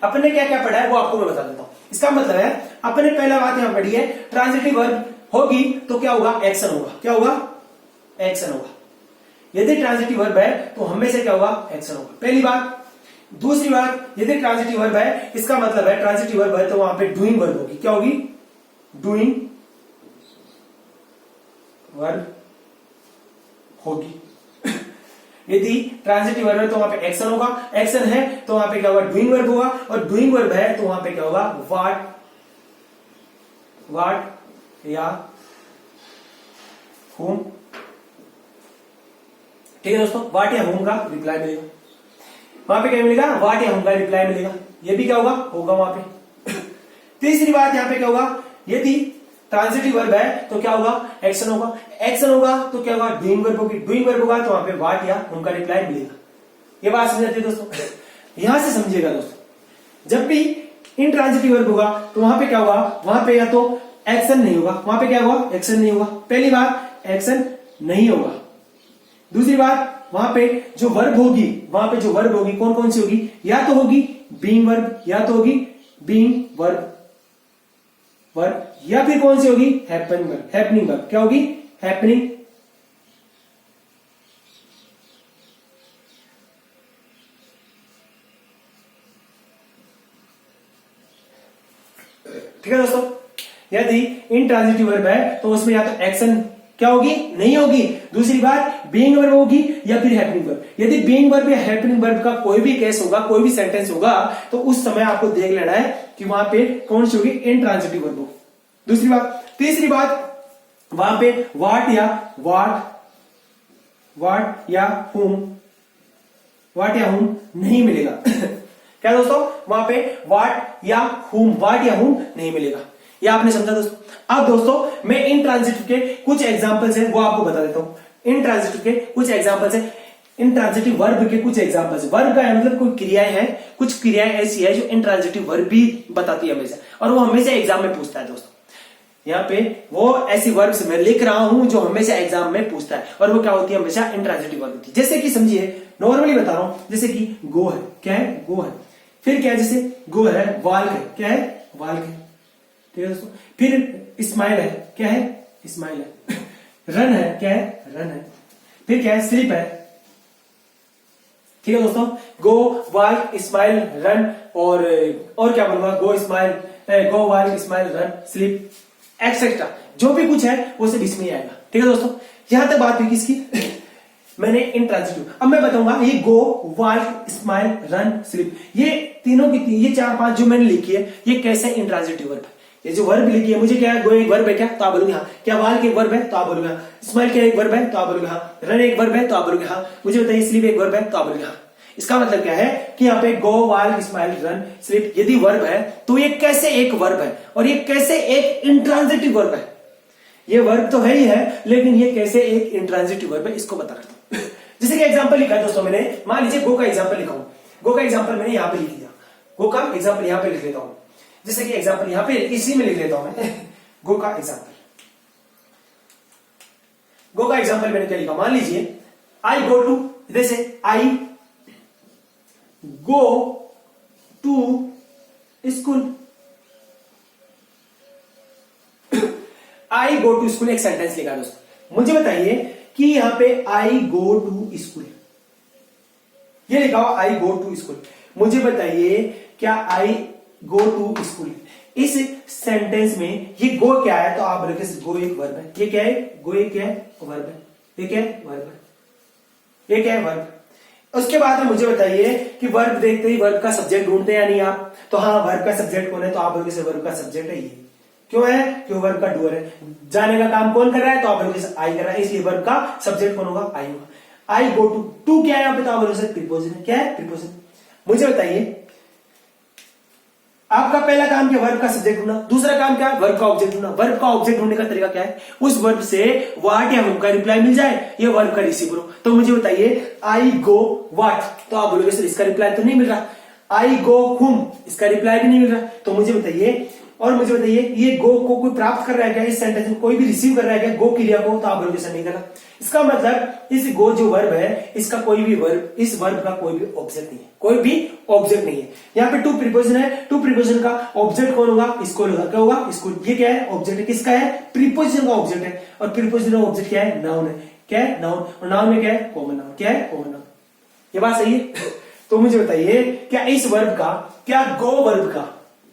Speaker 1: अपने क्या क्या पढ़ा है वो आपको मैं बता देता हूं। इसका मतलब है अपने पहला बात यहां पढ़ी है, ट्रांजिटिव वर्ब होगी तो क्या होगा? एक्शन होगा। क्या होगा? एक्शन होगा। यदि ट्रांजिटिव वर्ब है तो हमेशा क्या होगा? एक्शन होगा, पहली बात। दूसरी बात, यदि ट्रांजिटिव वर्ब है इसका मतलब है ट्रांजिटिव वर्ब है तो वहां पे डूइंग वर्ब होगी। क्या होगी? डूइंग वर्ब होगी। यदि ट्रांजिटिव वर्ब है तो वहां पे एक्शन होगा, एक्शन है तो वहां पे क्या होगा? डूइंग वर्ब होगा, और डूइंग वर्ब है तो वहां पे क्या होगा? व्हाट या होम। ठीक है दोस्तों, व्हाट या होम का रिप्लाई मिलेगा। वहां पे क्या मिलेगा? व्हाट या होम का रिप्लाई मिलेगा। ये भी क्या होगा? होगा वहां पे। तीसरी बात यहां पे क्या होगा? यदि ट्रांजिटिव वर्ब है तो क्या होगा? एक्शन होगा, एक्शन होगा तो क्या होगा? डूइंग वर्ब होगी, डूइंग वर्ब होगा तो वहां पे व्हाट या होम का रिप्लाई मिलेगा। ये बात समझ आती है दोस्तों? यहां से समझिएगा दोस्तों, जब भी इंट्रांजिटिव वर्ब होगा तो वहां पे क्या होगा? वहां पे या तो एक्शन नहीं होगा, वहां पे क्या होगा? एक्शन नहीं होगा, पहली बात एक्शन नहीं होगा। दूसरी बात, वहां पे जो वर्ब होगी, वहां पे जो वर्ब होगी कौन कौन सी होगी? या तो होगी बीइंग वर्ब, या तो होगी बीइंग वर्ब या फिर कौन सी होगी? Happening verb. क्या होगी? हैपनिंग। ठीक है दोस्तों, यदि इंट्रांजिटिव वर्ब है तो उसमें या तो एक्शन क्या होगी, नहीं होगी। दूसरी बात बीइंग वर्ब होगी या फिर हैपनिंग वर्ब। यदि बीइंग वर्ब या हैपनिंग वर्ब का कोई भी केस होगा, कोई भी सेंटेंस होगा, तो उस समय आपको देख लेना है कि वहां पे कौन सी होगी, इंट्रांजिटिव वर्ब होगी। दूसरी बात। तीसरी बात, वहां पे व्हाट या हुम नहीं मिलेगा। क्या दोस्तों, वहां पे व्हाट या हुम नहीं मिलेगा। ये आपने समझा दोस्तों। अब दोस्तों मैं इंट्रांजिटिव के कुछ एग्जांपल्स हैं वो आपको बता देता हूं। इंट्रांजिटिव के कुछ एग्जांपल्स हैं, इंट्रांजिटिव वर्ब के कुछ एग्जांपल्स। वर्ब का मतलब कोई क्रियाएं हैं, कुछ क्रियाएं ऐसी है जो इंट्रांजिटिव वर्ब भी बताती है हमेशा, और वो हमेशा एग्जाम में पूछता है दोस्तों। यहाँ पे वो ऐसी वर्ब्स मैं लिख रहा हूं जो हमेशा एग्जाम में पूछता है, और वो क्या होती है, हमेशा इंट्रांजिटिव वर्ब होती है। जैसे कि समझिए, नॉर्मली बता रहा हूं, जैसे कि गो है, क्या है, गो है। फिर क्या है, जैसे गो है, वाल्क है, क्या है, वाल्क है, ठीक है दोस्तों। फिर स्माइल है, क्या है, स्माइल है। रन है, क्या है, रन है। फिर क्या है, स्लीप है, ठीक है दोस्तों। गो, वाल्क, स्माइल, रन, और क्या बोलूंगा, go, smile, go, walk, smile, run, sleep, etcetera, जो भी कुछ है वो सब इसमें आएगा, ठीक है दोस्तों। यहां तक बात हुई किसकी, मैंने इंट्रांजिटिव। अब मैं बताऊंगा ये गो, वाल्क, स्माइल, रन, स्लीप, ये तीनों की, ये 4-5 जो मैंने लिखी है, ये कैसे इंट्रांजिटिव वर्ब है। ये जो वर्ब लिखी है, मुझे क्या है, गो एक वर्ब है क्या, तो आप बोलोगे हाँ। क्या वाल्क एक वर्ब है, तो आप बोलोगे हाँ। स्माइल क्या एक वर्ब है, तो आप बोलोगे हाँ। रन एक वर्ब है, तो आप बोलोगे हाँ। मुझे बताइए स्लीप एक वर्ब है, तो आप बोलोगे हाँ। इसका मतलब क्या है कि यहाँ पे गो, वाल्क, स्माइल, रन, स्लीप यदि वर्ब है तो ये कैसे एक वर्ब है और ये कैसे एक इंट्रांजिटिव वर्ब है। ये वर्ब तो है ही है, लेकिन ये कैसे एक इंट्रांजिटिव वर्ब है, इसको बता रहा हूं। जैसे कि एग्जांपल लिखा है दोस्तों मैंने, मान लीजिए गो का एग्जांपल लिखा हूं। गो का एग्जांपल मैंने यहां पे लिख दिया, गो का एग्जांपल यहां पे लिख लेता हूं। जैसे कि एग्जांपल यहां पे इसी में लिख लेता हूं मैं। गो का एग्जांपल, गो का एग्जांपल मैंने क्या लिखा, मान लीजिए आई गो टू, जैसे I go to school. I go to school एक सेंटेंस लिखा दोस्तों। मुझे बताइए कि यहां पे आई गो टू स्कूल, ये लिखा हुआ आई गो टू स्कूल। मुझे बताइए क्या आई गो टू स्कूल इस सेंटेंस में ये गो क्या है, तो आप बोलोगे गो एक वर्ब है। ये क्या है, गो एक क्या है, वर्ब है। ये क्या है, वर्ब है। ये क्या है, वर्ब। उसके बाद में मुझे बताइए कि वर्ब देखते ही वर्ब का सब्जेक्ट ढूंढते हैं या नहीं आप, तो हाँ वर्ब का सब्जेक्ट कौन है, तो आप बोलोगे वर्ब का सब्जेक्ट है ये। क्यों है, क्यों वर्ब का डूअर है। जाने का काम कौन कर रहा है, तो आप बोलोगे आई कर रहा है, इसलिए वर्ब का सब्जेक्ट कौन होगा, आई होगा। आई गो टू क्या है यहाँ पे, तो आप बोलोगे प्रीपोजिशन है। क्या है, प्रीपोजिशन। मुझे बताइए आपका पहला काम क्या, वर्ब का सब्जेक्ट ढूंढना। दूसरा काम क्या है, वर्ब का ऑब्जेक्ट ढूंढना। वर्ब का ऑब्जेक्ट ढूंढने का तरीका क्या है, उस वर्ब से व्हाट या हुम का रिप्लाई मिल जाए, ये वर्ब का रिसीवर हो। तो मुझे बताइए आई गो व्हाट, तो आप बोलोगे सर इसका रिप्लाई तो नहीं मिल रहा। आई गो हुम, इसका रिप्लाई भी नहीं मिल रहा। तो मुझे बताइए, और मुझे बताइए ये गो को कोई प्राप्त कर रहा है क्या, इस सेंटेंस में कोई भी रिसीव कर रहा है क्या गो क्रिया को, तो आप बोलोगे सर नहीं कर रहा। इसका मतलब इस गो जो वर्ब है, इसका कोई भी वर्ब, इस वर्ब का कोई भी ऑब्जेक्ट नहीं है, कोई भी ऑब्जेक्ट नहीं है। यहाँ पे टू प्रीपोजिशन है, टू प्रीपोजिशन का ऑब्जेक्ट कौन होगा, स्कूल होगा। क्या होगा, स्कूल। ये क्या है, ऑब्जेक्ट है, किसका है, प्रीपोजिशन का ऑब्जेक्ट है। और प्रीपोजिशन का ऑब्जेक्ट क्या है, नाउन है। क्या है, नाउन। और नाउन में क्या है, कॉमन नाउन। क्या है, कॉमन नाउन। ये बात सही है। तो मुझे बताइए क्या इस वर्ब का, क्या गो वर्ब का,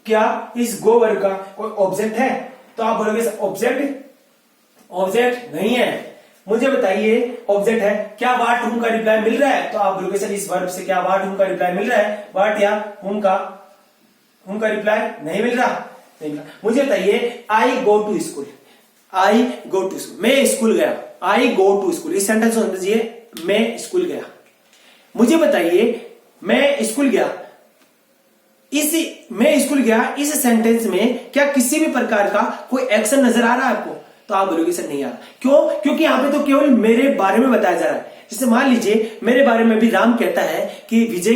Speaker 1: क्या इस गो वर्ब का कोई ऑब्जेक्ट है, तो आप बोलोगे ऑब्जेक्ट नहीं है। मुझे बताइए ऑब्जेक्ट है क्या, वाट हुम का रिप्लाई मिल रहा है, तो आप बोलोगे सर इस वर्ब से क्या वाट हुम का रिप्लाई मिल रहा है, वाट या हुम का रिप्लाई नहीं मिल रहा, नहीं मिल रहा। मुझे बताइए I go to school, I go to school, मैं स्कूल गया। आई गो टू स्कूल इस सेंटेंस को समझिए, मैं स्कूल गया। मुझे बताइए मैं स्कूल गया, मैं स्कूल गया इस सेंटेंस में क्या किसी भी प्रकार का कोई एक्शन नजर आ रहा है आपको, तो आप बोलोगे सर नहीं आ रहा। क्यों, क्योंकि यहां पे तो केवल मेरे बारे में बताया जा रहा है। जैसे मान लीजिए मेरे बारे में भी राम कहता है कि विजय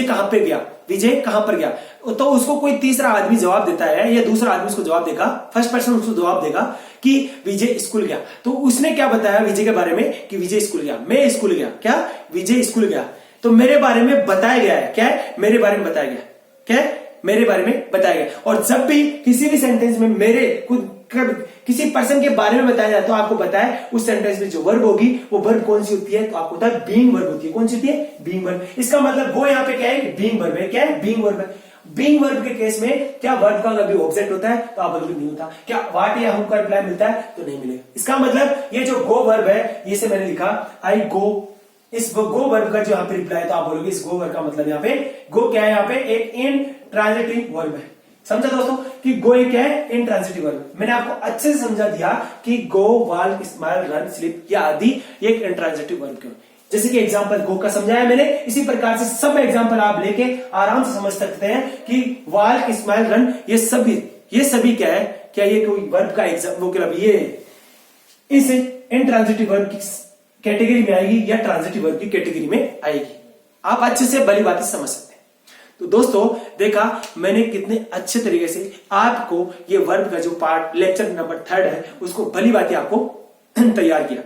Speaker 1: कहां पे गया, विजय कहां पर गया, तो उसको कोई तीसरा आदमी जवाब देता है या दूसरा आदमी उसको जवाब देगा, फर्स्ट पर्सन उसको जवाब देगा कि विजय स्कूल गया। तो उसने क्या बताया विजय के बारे में कि विजय स्कूल गया, मैं स्कूल गया, क्या विजय स्कूल गया। तो मेरे बारे में बताया गया है, क्या है, मेरे बारे में बताया गया, क्या है, मेरे बारे में बताया गया। और जब भी किसी भी सेंटेंस में मेरे किसी पर्सन के बारे में बताया जाए तो आपको पता है उस सेंटेंस में जो वर्ब होगी वो वर्ब कौन सी होती है, तो आपको पता है बीइंग वर्ब होती है। कौन सी होती है, बीइंग वर्ब। इसका मतलब वो यहाँ पे क्या है, बीइंग वर्ब है। क्या है, बीइंग वर्ब है। बीइंग वर्ब के केस में क्या वर्ब का कभी ऑब्जेक्ट होता है तो आप बोलोगे नहीं होता। क्या व्हाट या हु का रिप्लाई मिलता है तो नहीं मिलेगा। इसका मतलब ये जो गो वर्ब है, ये से मैंने लिखा आई गो, इस गो वर्ब का जो यहाँ पे रिप्लाई तो आप बोलोगे इस गो वर्ब का मतलब यहाँ पे गो क्या है, यहाँ पे एक इंट्रांजिटिव वर्ब है। समझा दोस्तों कि गो एक क्या है, इंट्रांजिटिव वर्ब। मैंने आपको अच्छे से समझा दिया कि गो, वॉक, स्माइल, रन, स्लीप या आदि ये एक इंट्रांजिटिव वर्ब क्यों। जैसे कि एग्जांपल गो का समझाया मैंने, इसी प्रकार से सब एग्जांपल आप लेके आराम से समझ सकते हैं कि वॉक, स्माइल, रन ये सभी क्या है, क्या ये कोई वर्ब का एग्जाम्पल मतलब ये इस इंट्रांजिटिव वर्ब की कैटेगरी में आएगी या ट्रांजिटिव वर्ब की कैटेगरी में आएगी। आप अच्छे से भली बातें समझ सकते हैं। तो दोस्तों देखा मैंने कितने अच्छे तरीके से आपको ये वर्ब का जो पार्ट लेक्चर नंबर 3 है उसको भली बातें आपको तैयार किया।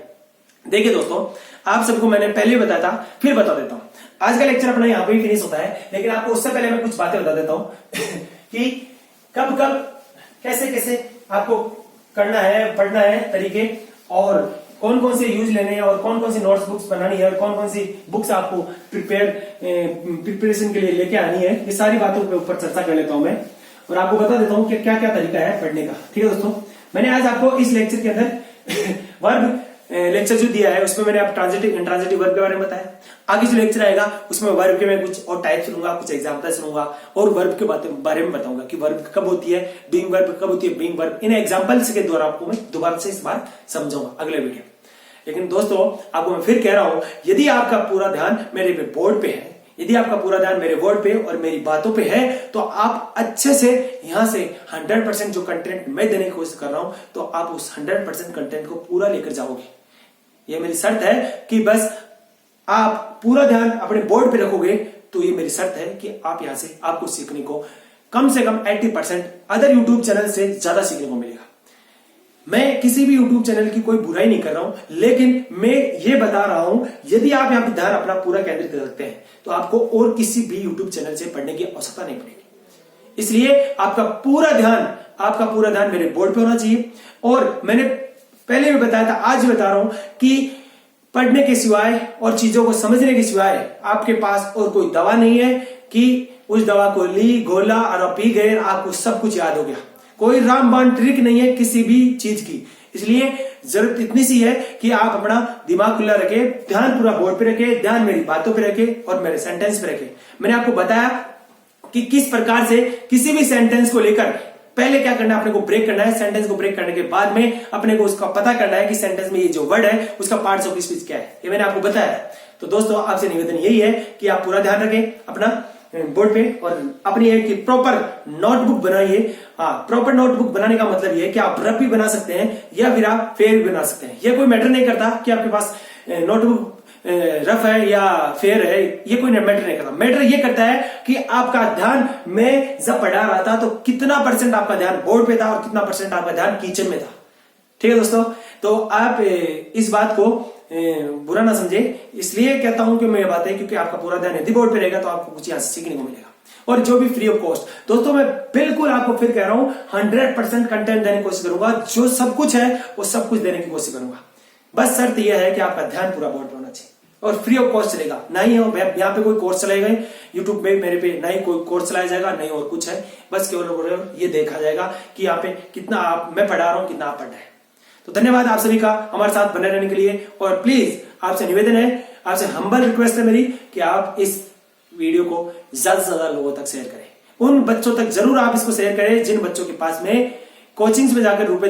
Speaker 1: देखिए दोस्तों, आप सबको मैंने पहले बताया था, फिर बता देता हूं। आज का लेक्चर अपना यहां पे ही फिनिश होता है, लेकिन आपको उससे पहले मैं कुछ बातें बता देता हूं कि कब कैसे कैसे आपको करना है, पढ़ना है तरीके, और कौन कौन से यूज लेने हैं, और कौन कौन सी नोट्स बुक्स बनानी है, और कौन कौन सी बुक्स आपको प्रिपरेशन के लिए लेके आनी है। ये सारी बातों के ऊपर चर्चा कर लेता हूं मैं, और आपको बता देता हूं कि क्या क्या तरीका है पढ़ने का। ठीक है दोस्तों, मैंने आज आपको इस लेक्चर के अंदर वर्ब लेक्चर जो दिया है उसमें मैंने आप ट्रांजिटिव इंट्रांजिटिव वर्ब के बारे में बताया। आगे जो लेक्चर आएगा उसमें वर्ब के मैं कुछ और टाइप्स लूंगा, कुछ एग्जांपल सुनूंगा, और वर्ब के बारे में बताऊंगा कि वर्ब कब होती है, बीइंग वर्ब कब होती है, बीइंग वर्ब। इन एग्जांपल्स के द्वारा आपको मैं दोबारा से इस बार समझाऊंगा अगले वीडियो। लेकिन दोस्तों आपको मैं फिर कह रहा हूं, यदि आपका पूरा ध्यान मेरे बोर्ड पे है, यदि आपका पूरा ध्यान मेरे वर्ड पे और मेरी बातों पे है, तो आप अच्छे से यहां से 100% जो कंटेंट मैं देने की कोशिश कर रहा हूं, तो आप उस 100% कंटेंट को पूरा लेकर जाओगे। ये मेरी शर्त है कि बस आप पूरा ध्यान अपने बोर्ड पे रखोगे, तो ये मेरी शर्त है कि आप यहां से आपको सीखने को कम से कम 80% अदर यूट्यूब चैनल से ज्यादा सीखने को मिलेगा। मैं किसी भी YouTube चैनल की कोई बुराई नहीं कर रहा हूं, लेकिन मैं ये बता रहा हूं यदि आप यहां पर ध्यान अपना पूरा केंद्रित रखते हैं तो आपको और किसी भी YouTube चैनल से पढ़ने की आवश्यकता नहीं पड़ेगी। इसलिए आपका पूरा ध्यान मेरे बोर्ड पे होना चाहिए। और मैंने पहले भी बताया था, आज भी बता रहा हूं कि पढ़ने के सिवाय और चीजों को समझने के सिवाय आपके पास और कोई दवा नहीं है कि उस दवा को ली, घोला और पी गए, आपको सब कुछ याद हो गया। कोई रामबाण ट्रिक नहीं है किसी भी चीज की। इसलिए जरूरत इतनी सी है कि आप अपना दिमाग खुला रखे, ध्यान पूरा बोर्ड पे रखे, ध्यान मेरी बातों पे रखे और मेरे सेंटेंस पे रखे। मैंने आपको बताया कि किस प्रकार से किसी भी सेंटेंस को लेकर पहले क्या करना है, अपने को ब्रेक करना है। सेंटेंस को ब्रेक करने के बाद में अपने को उसका पता करना है कि सेंटेंस में ये जो वर्ड है उसका पार्ट्स ऑफ स्पीच क्या है। ये मैंने आपको बताया। तो दोस्तों आपसे निवेदन यही है कि आप पूरा ध्यान रखें अपना बोर्ड पे, और अपनी एक प्रॉपर नोटबुक बनाइए। प्रॉपर नोटबुक बनाने का मतलब ये है कि आप रफ भी बना सकते हैं या फिर आप फेयर भी बना सकते हैं। ये कोई मैटर नहीं करता कि आपके पास नोटबुक रफ है या फेयर है, ये कोई मैटर नहीं करता। मैटर ये करता है कि आपका ध्यान, मैं जब पढ़ा रहा था तो कितना % आपका ध्यान बोर्ड पे था और कितना % आपका ध्यान किचन में था। ठीक है दोस्तों, तो आप इस बात को बुरा ना समझे, इसलिए कहता हूं कि मैं ये बात है क्योंकि आपका पूरा ध्यान यदि बोर्ड पे रहेगा तो आपको कुछ यहां से सीखने को मिलेगा, और जो भी फ्री ऑफ कॉस्ट। दोस्तों मैं बिल्कुल आपको फिर कह रहा हूं 100% कंटेंट देने की कोशिश करूंगा, जो सब कुछ है वो सब कुछ देने की कोशिश करूंगा। बस शर्त यह है कि आपका ध्यान पूरा बोर्ड पे होना चाहिए और फ्री ऑफ कॉस्ट चलेगा। ना ही हो यहाँ पे कोई कोर्स चलाएगा यूट्यूब पे, मेरे पे ना ही कोई कोर्स चलाया जाएगा, नहीं और कुछ है। बस केवल ये देखा जाएगा कि यहाँ पे कितना मैं पढ़ा रहा हूं, कितना आप पढ़ रहे हैं। तो धन्यवाद आप सभी का हमारे साथ बने रहने के लिए, और प्लीज आपसे निवेदन है, आपसे हम्बल रिक्वेस्ट है मेरी कि आप इस वीडियो को ज्यादा से ज्यादा लोगों तक शेयर करें। उन बच्चों तक जरूर आप इसको शेयर करें जिन बच्चों के पास में कोचिंग्स में जाकर रुपए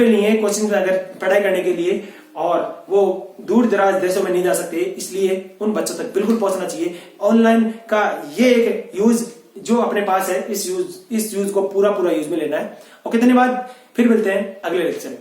Speaker 1: नहीं है, कोचिंग में जाकर पढ़ाई करने के लिए, और वो दूर दराज देशों में नहीं जा सकते। इसलिए उन बच्चों तक बिल्कुल पहुंचना चाहिए। ऑनलाइन का ये एक यूज जो अपने पास है, इस यूज को पूरा यूज में लेना है। ओके, धन्यवाद। फिर मिलते हैं अगले लेक्चर में।